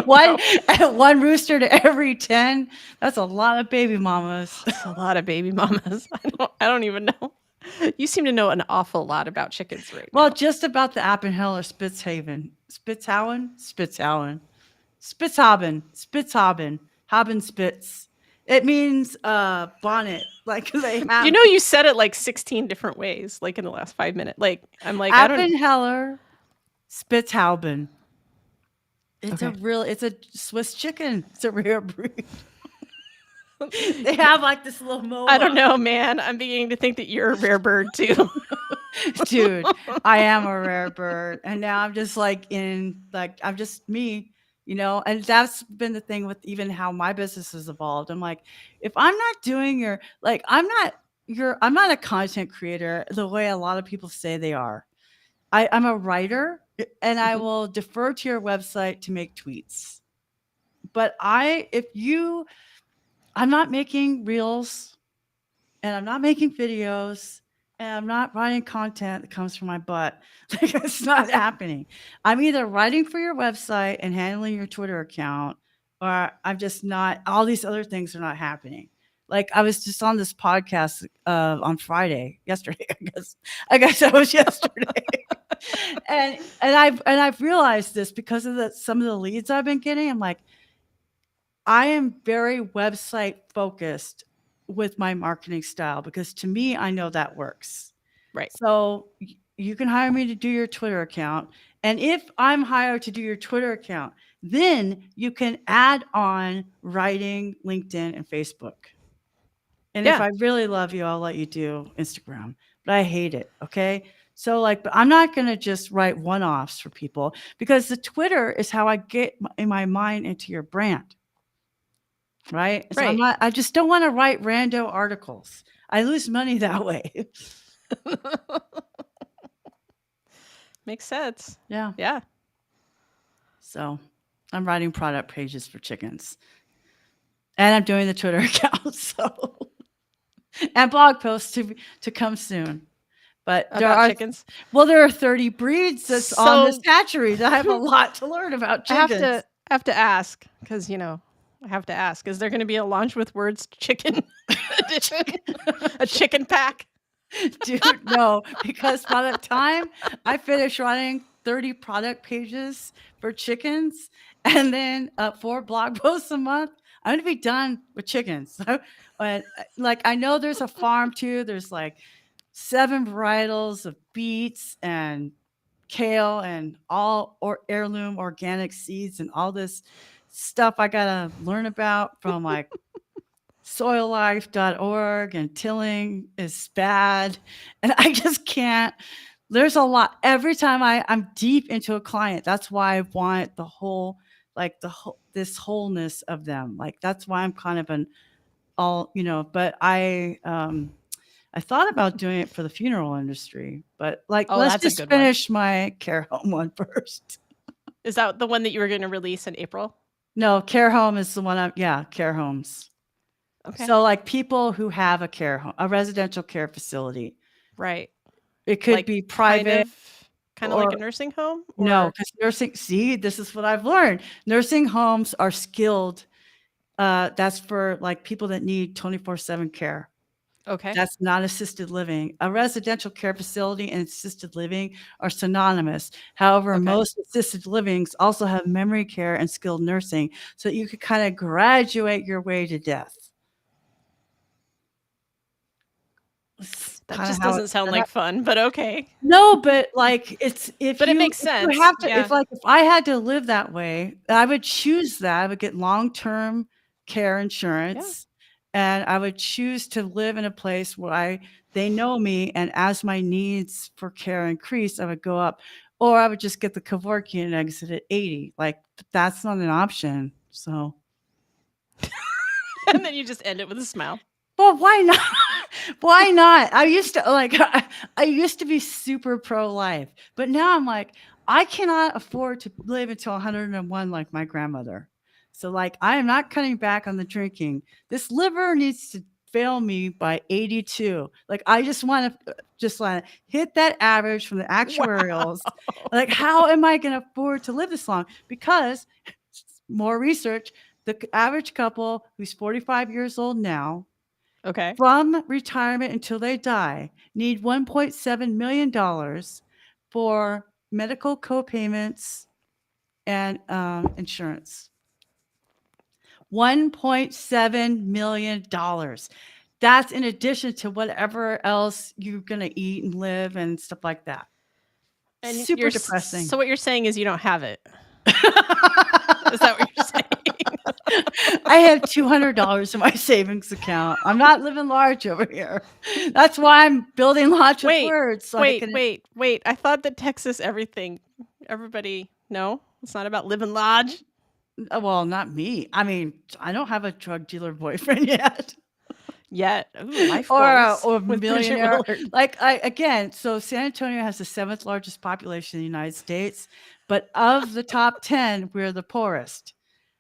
One rooster to every 10. That's a lot of baby mamas. That's a lot of baby mamas. I don't even know. You seem to know an awful lot about chickens right now. Well, just about the Appenheller Spitzhaven. Spitzhaven. Habenspitz. It means bonnet. Like they have. You said it like 16 different ways, like in the last 5 minutes. Like I'm like Appenheller Spitzhauben. It's a Swiss chicken. It's a rare breed. They have like this little mohawk. I don't know, man. I'm beginning to think that you're a rare bird too. Dude, I am a rare bird. And now I'm just like I'm just me, and that's been the thing with even how my business has evolved. I'm like, if I'm not doing I'm not a content creator the way a lot of people say they are. I'm a writer and I will defer to your website to make tweets. But I'm not making reels and I'm not making videos and I'm not writing content that comes from my butt. Like it's not happening. I'm either writing for your website and handling your Twitter account, or I'm just not, all these other things are not happening. Like I was just on this podcast on yesterday, I guess that was yesterday. And I've realized this because of some of the leads I've been getting. I'm like, I am very website focused with my marketing style because to me, I know that works. Right. So you can hire me to do your Twitter account. And if I'm hired to do your Twitter account, then you can add on writing, LinkedIn, and Facebook. And if Yeah. I really love you, I'll let you do Instagram. But I hate it. Okay. So, like, but I'm not going to just write one offs for people because the Twitter is how I get in my mind into your brand. Right. So Right. I just don't want to write rando articles. I lose money that way. Makes sense. Yeah. Yeah. So I'm writing product pages for chickens and I'm doing the Twitter account. So, and blog posts to come soon. But About chickens. there are 30 breeds that's on this So hatchery that I have a lot to learn about I have chickens. to ask because I have to ask: is there going to be a launch with words chicken edition? A chicken pack? Dude, no, because by the time I finish writing 30 product pages for chickens and then 4 blog posts a month, I'm going to be done with chickens. But like, I know there's a farm too. There's like 7 varietals of beets and kale and all heirloom organic seeds and all this stuff I got to learn about from like soillife.org and tilling is bad. And I just can't. There's a lot. Every time I'm deep into a client, that's why I want the whole, like this wholeness of them. Like that's why I'm kind of an all, but I thought about doing it for the funeral industry, but like, Oh, let's that's a just good one. finish my care home one first. Is that the one that you were going to release in April? No, care home is the one care homes. Okay. So like people who have a care home, a residential care facility. Right. It could Like be private kind of like a or nursing home, no, or because this is what I've learned. Nursing homes are skilled. That's for like people that need 24/7 care. okay. That's not assisted living. A residential care facility and assisted living are synonymous. However, Okay. most assisted livings also have memory care and skilled nursing, so that you could kind of graduate your way to death. It's That kind of just how doesn't it's sound set up. like fun, but okay. No, but like it's But it makes if you sense. have to Yeah. if I had to live that way, I would choose that. I would get long-term care Yeah. insurance and I would choose to live in a place where they know me and as my needs for care increase, I would go up or I would just get the Kevorkian and exit at 80. Like that's not an option. So And then you just end it with a smile. well, why not? Why not? I used to like I used to be super pro-life, but now I'm like, I cannot afford to live until 101 like my grandmother. So like I am not cutting back on the drinking. This liver needs to fail me by 82. Like I just want to hit that average from the Wow. actuarials. Like how am I going to afford to live this long? Because more research, the average couple who's 45 years old now Okay. from retirement until they die need $1.7 million for medical co-payments and insurance. $1.7 million. That's in addition to whatever else you're going to eat and live and stuff like that. And Super depressing. so what you're saying is you don't have it. Is that what you're saying? I have $200 in my savings account. I'm not living large over here. That's why I'm building lots of words. So wait. I thought that Texas everybody, no, it's not about living large. Well, not me. I mean, I don't have a drug dealer boyfriend yet. Yet. Ooh, life or goals a with Bridget millionaire. Willard. Like so San Antonio has the 7th largest population in the United States, but of the top 10, we're the poorest.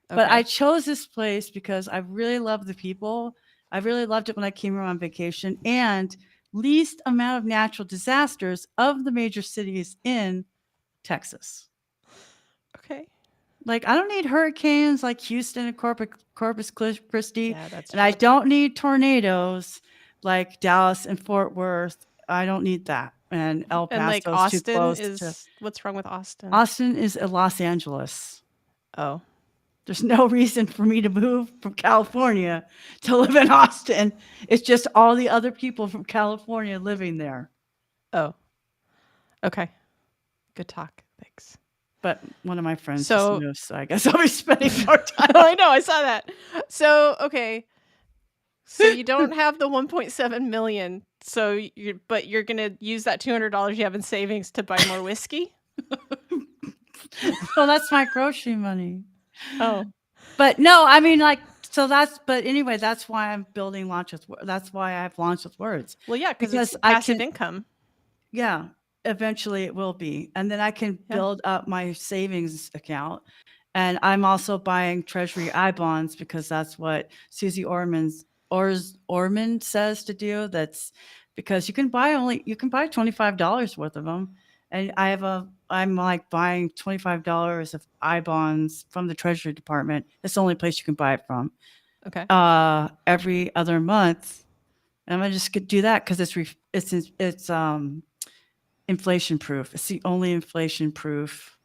But I chose this place because I really love the people. I really loved it when I came here on vacation and least amount of natural disasters of the major cities in Texas. Okay. Like I don't need hurricanes like Houston and Corpus Christi. Yeah, that's And true. I don't need tornadoes like Dallas and Fort Worth. I don't need that. and El And like Paso is too Austin close to is what's wrong with Austin? Austin is Los Angeles. Oh. There's no reason for me to move from California to live in Austin. It's just all the other people from California living there. Oh. Okay. Good talk. Thanks. But one of my friends just So moved, so I guess I'll be spending more time. I know, I saw that. So, okay. So you don't have the 1.7 million. So but you're going to use that $200 you have in savings to buy more whiskey? Well, that's my grocery money. Oh. But no, I mean, like, so but anyway, that's why I'm building that's why I have Launch with Words. Well, yeah, because it's Because passive income. yeah, eventually it will be. And then I can build up my savings account. And I'm also buying Treasury I bonds because that's what Susie Orman says to do. That's because you can buy $25 worth of them. And I'm like buying $25 of I bonds from the Treasury Department. It's the only place you can buy it from. Okay. Every other month. And I'm gonna just do that because it's inflation proof. It's the only inflation proof.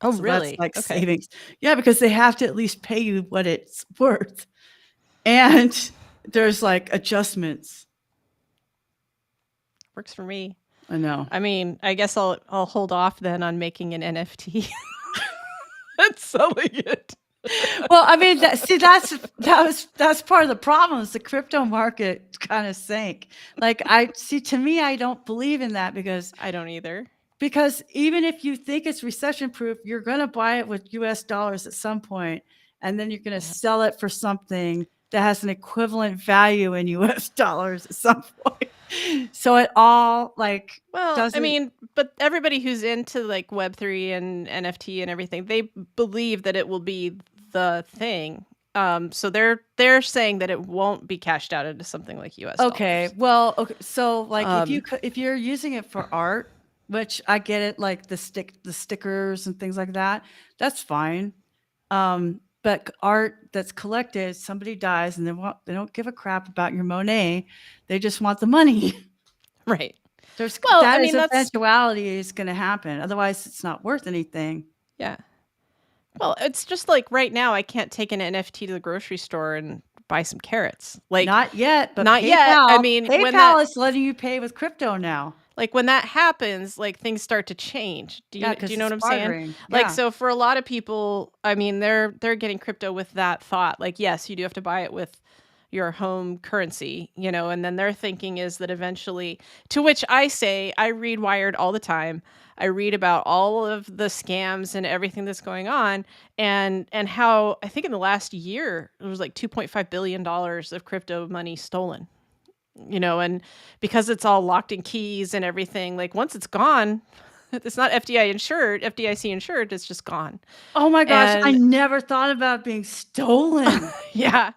Oh, So really? that's like Okay. savings. Yeah, because they have to at least pay you what it's worth. And there's like adjustments. Works for me. I know. I mean, I guess I'll hold off then on making an NFT and selling it. Well, I mean, that's part of the problem is the crypto market kind of sank. Like to me, I don't believe in that because I don't either. Because even if you think it's recession proof, you're going to buy it with US dollars at some point, and then you're going to sell it for something that has an equivalent value in US dollars at some point. So it all like, well, I mean, but everybody who's into like Web3 and NFT and everything, they believe that it will be the thing. So they're saying that it won't be cashed out into something like US okay. dollars. Well, okay. So like if you're using it for art, which I get it, like the stickers and things like that, that's fine. But art that's collected, somebody dies and they don't give a crap about your Monet. They just want the money. Right. Eventuality is going to happen. Otherwise, it's not worth anything. Yeah. Well, it's just like right now, I can't take an NFT to the grocery store and buy some carrots. Like not yet, but not yet. I mean, PayPal is letting you pay with crypto now. Like when that happens, like things start to change. Do you know what I'm saying? Yeah. Like, so for a lot of people, I mean, they're getting crypto with that thought. Like, yes, you do have to buy it with your home currency, and then their thinking is that eventually, to which I say, I read Wired all the time. I read about all of the scams and everything that's going on and how I think in the last year, there was like $2.5 billion of crypto money stolen. And because it's all locked in keys and everything, like once it's gone, it's not FDIC insured, it's just gone. Oh my gosh, I never thought about being stolen. Yeah.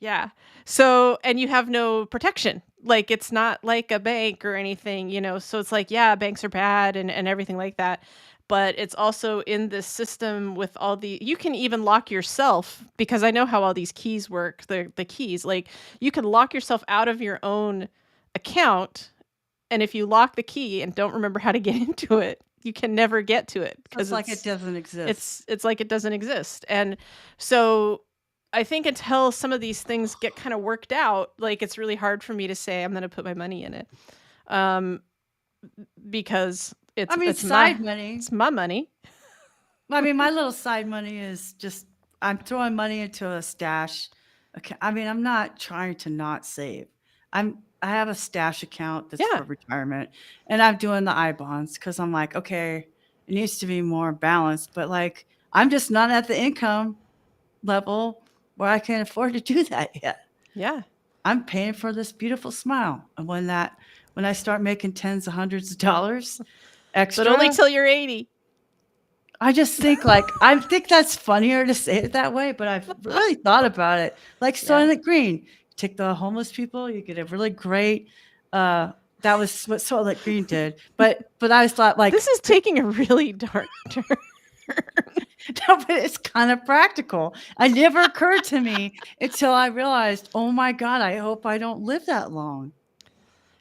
Yeah. So, and you have no protection. Like it's not like a bank or anything, so it's like, yeah, banks are bad and everything like that. But it's also in this system with you can even lock yourself, because I know how all these keys work, the keys, like you can lock yourself out of your own account. And if you lock the key and don't remember how to get into it, you can never get to it. Because like it doesn't exist. It's like it doesn't exist. And so I think until some of these things get kind of worked out, like it's really hard for me to say I'm going to put my money in it. Because it's side money. It's my money. I mean, my little side money is just I'm throwing money into a stash. Okay, I mean, I'm not trying to not save. I have a stash account that's for retirement, and I'm doing the I bonds because I'm like, okay, it needs to be more balanced. But like, I'm just not at the income level where I can afford to do that yet. Yeah, I'm paying for this beautiful smile, and when I start making tens of hundreds of dollars extra, but only till you're 80. I just think I think that's funnier to say it that way, but I've really thought about it. Like Soylent Green, take the homeless people, you get a really great. That was what Soylent Green did, but I was thought like this is taking a really dark turn. No, but it's kind of practical. It never occurred to me until I realized, oh my God, I hope I don't live that long.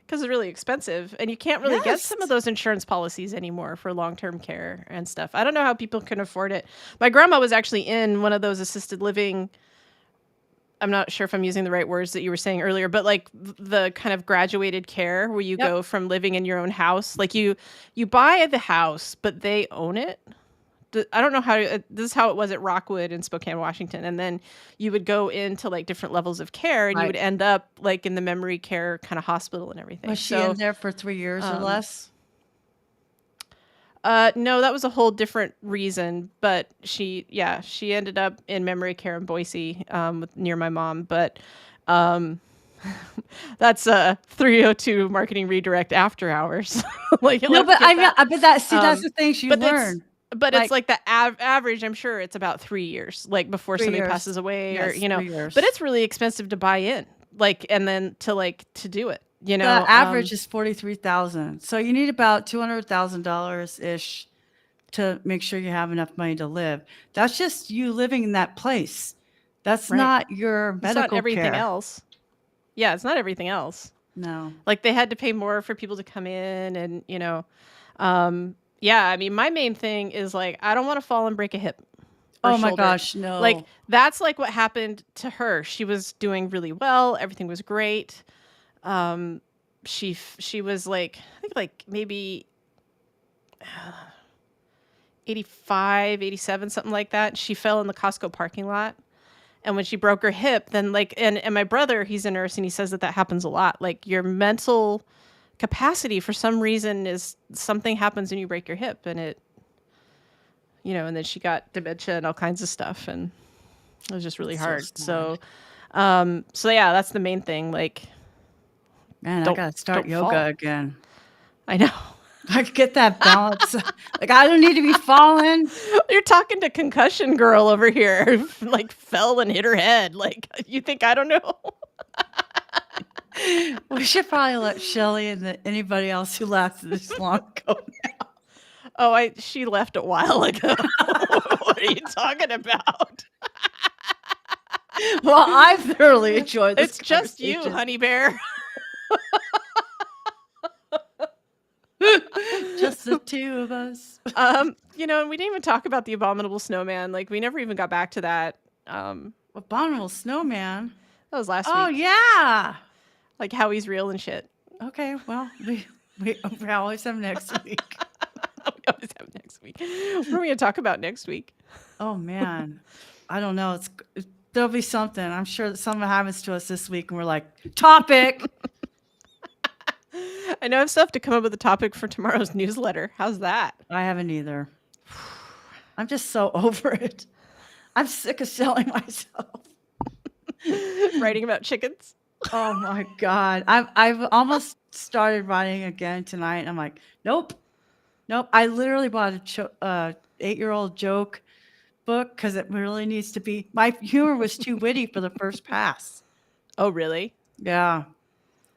'cause it's really expensive, and you can't really get some of Yes. those insurance policies anymore for long-term care and stuff. I don't know how people can afford it. My grandma was actually in one of those assisted living. I'm not sure if I'm using the right words that you were saying earlier, but like the kind of graduated care where you Yep. go from living in your own house, like you buy the house, but they own it. I don't know how this is how it was at Rockwood in Spokane, Washington, and then you would go into like different levels of care, and you Right. would end up like in the memory care kind of hospital and everything. Was she So, in there for 3 years or um, less? no, that was a whole different reason, but she ended up in memory care in Boise, near my mom, but, um, that's a 302 marketing redirect after hours. Like, you'll No, have to but get I know that. but that see, that's Um, the things you but it's learn. but it's Like, like the average, I'm sure it's about 3 years, like, before 3 somebody years. passes away or, Yes, 3 but years. it's really expensive to buy in, like, and then to do it, The average is 43,000. So you need about $200,000-ish to make sure you have enough money to live. That's just you living in that place. That's Right. not your It's not medical everything care. else. Yeah, it's not everything else. No. Like, they had to pay more for people to come in and, yeah, I mean, my main thing is, like, I don't wanna fall and break a hip or Oh my shoulder. gosh, Like, no. that's, like, what happened to her. She was doing really well, everything was great. Um, she was, like, I think, like, maybe 85, 87, something like that. She fell in the Costco parking lot. And when she broke her hip, then like, and my brother, he's a nurse and he says that that happens a lot. Like your mental capacity for some reason is something happens when you break your hip and and then she got dementia and all kinds of stuff. And it was just really That's so hard. sad. So yeah, that's the main thing. Like, Man, I don't, gotta start don't yoga fall. again. I know. I get that balance. Like, I don't need to be falling. You're talking to concussion girl over here, like fell and hit her head. Like, you think I don't know? We should probably let Shelly and anybody else who lasted this long go. Oh, she left a while ago. What are you talking about? Well, I thoroughly enjoyed this It's just you, conversation. honey bear. Just the two of us. And we didn't even talk about the abominable snowman. Like, we never even got back to that. Abominable Snowman. That was last Oh, week. yeah. Like how he's real and shit. Okay, well, we always have next week. We always have next week. What are we gonna talk about next week? Oh, man. I don't know. There'll be something. I'm sure that something happens to us this week and we're like, topic. I know I still have to come up with a topic for tomorrow's newsletter. How's that? I haven't either. I'm just so over it. I'm sick of selling myself. Writing about chickens? Oh my God. I've almost started writing again tonight. I'm like, nope. I literally bought a 8-year-old joke book because it really needs to be. My humor was too witty for the first pass. Oh, really? Yeah.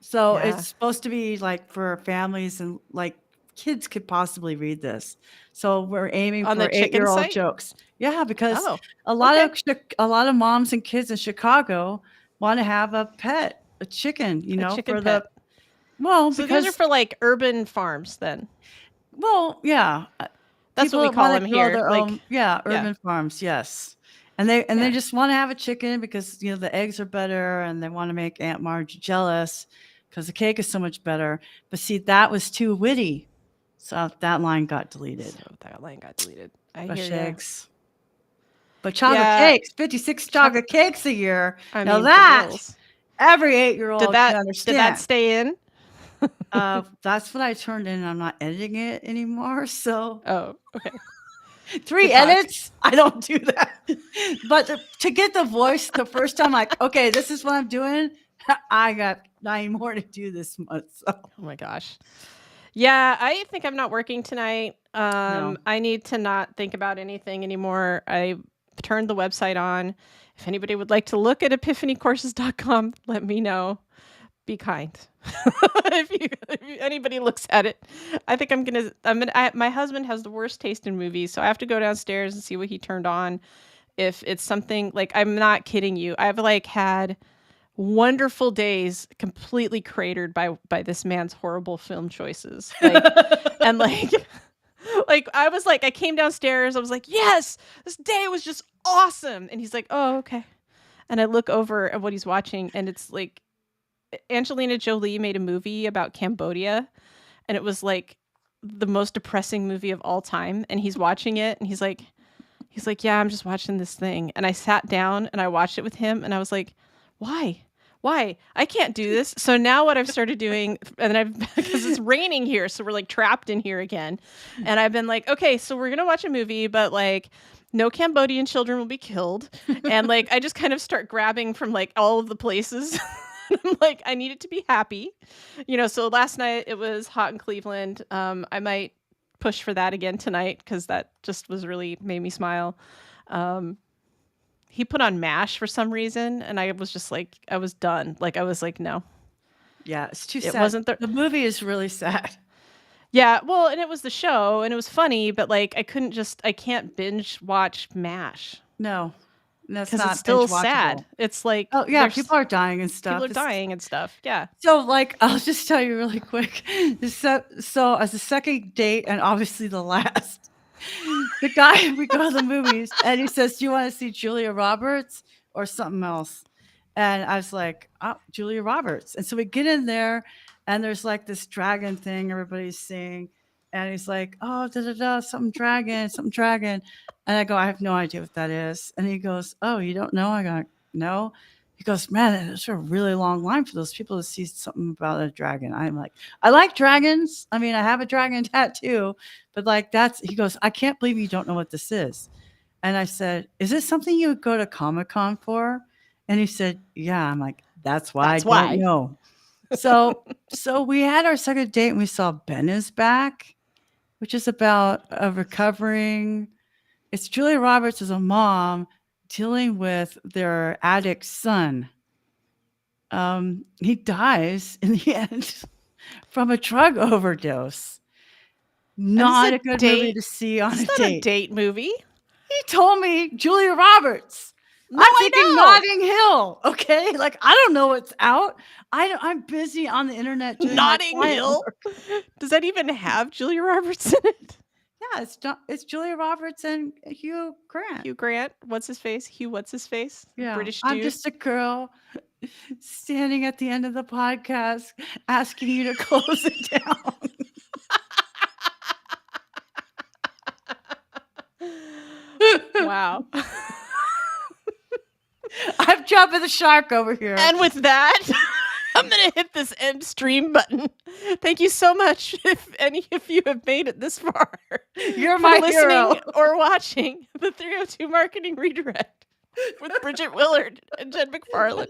So Yeah. it's supposed to be like for families and like kids could possibly read this. So we're aiming On for the chicken 8-year-old site? jokes. Yeah, because Oh, a lot okay. of moms and kids in Chicago want to have a pet, a chicken, A chicken for pet. So those are because for like urban farms then. yeah, That's people what we that call want them to grow here. their own, Like, yeah, yeah. urban farms, yes. And they Yeah. just want to have a chicken because the eggs are better, and they want to make Aunt Marge jealous because the cake is so much better. But see, that was too witty, so that line got deleted. So that line got deleted. I Fresh hear ya. eggs. But chocolate Yeah. cakes, 56 chocolate cakes a year. I Now mean, for that reals. every 8-year-old can Did that understand. stay in? That's what I turned in. I'm not editing it anymore. So Oh, okay. 3 Good talk. edits. I don't do that. But to get the voice the first time, like, okay, this is what I'm doing. I got 9 more to do this month. So. Oh my gosh. Yeah, I think I'm not working tonight. No. I need to not think about anything anymore. I turned the website on. If anybody would like to look at epiphanycourses.com, let me know. Be kind. if anybody looks at it, I think my husband has the worst taste in movies, so I have to go downstairs and see what he turned on. If it's something like, I'm not kidding you, I've like had wonderful days completely cratered by this man's horrible film choices. Like, and like, like I was like, I came downstairs, I was like, yes, this day was just awesome. And he's like, oh, okay. And I look over at what he's watching, and it's like Angelina Jolie made a movie about Cambodia, and it was like the most depressing movie of all time. And he's watching it, and he's like, yeah, I'm just watching this thing. And I sat down and I watched it with him, and I was like, why? Why? I can't do this. So now what I've started doing, and I've, because it's raining here, so we're like trapped in here again. And I've been like, okay, so we're going to watch a movie, but like no Cambodian children will be killed. And like, I just kind of start grabbing from like all of the places. I'm like, I need it to be happy. So last night it was hot in Cleveland. I might push for that again tonight, because that just was really made me smile. He put on MASH for some reason, and I was just like, I was done. Like, I was like, no. Yeah, it's too sad. It wasn't the movie is really sad. Yeah, well, and it was the show, and it was funny, but like, I can't binge watch MASH. No, that's because not it's still binge-watchable. sad. It's like, Oh yeah, people are dying and stuff. People are dying and stuff. Yeah. So like, I'll just tell you really quick. So as a second date, and obviously the last, the guy, we go to the movies, and he says, "Do you want to see Julia Roberts or something else?" And I was like, "Oh, Julia Roberts." And so we get in there, and there's like this dragon thing everybody's seeing, and he's like, "Oh, da da da, something dragon." And I go, "I have no idea what that is." And he goes, "Oh, you don't know?" I go, "No." He goes, "Man, there's a really long line for those people to see something about a dragon." I'm like, "I like dragons. I mean, I have a dragon tattoo, but like he goes, "I can't believe you don't know what this is." And I said, "Is it something you would go to Comic-Con for?" And he said, "Yeah." I'm like, "That's why I don't know." So we had our second date, and we saw Ben is Back, which is about a recovering. It's Julia Roberts as a mom dealing with their addict son. He dies in the end from a drug overdose. Not a good movie to see on a date. It's not a date movie. He told me Julia Roberts. No, I'm thinking Notting Hill. Okay, like I don't know what's out. I'm busy on the internet doing Notting Hill. Does that even have Julia Roberts in it? Yeah, it's Julia Roberts and Hugh Grant. Hugh Grant, what's his face? What's his face? Yeah, British dude. I'm just a girl standing at the end of the podcast asking you to close it down. Wow. I'm jumping the shark over here. And with that, I'm going to hit this end stream button. Thank you so much if any of you have made it this far. You're my hero. Listening or watching the 302 Marketing Redirect with Bridget Willard and Jen McFarland.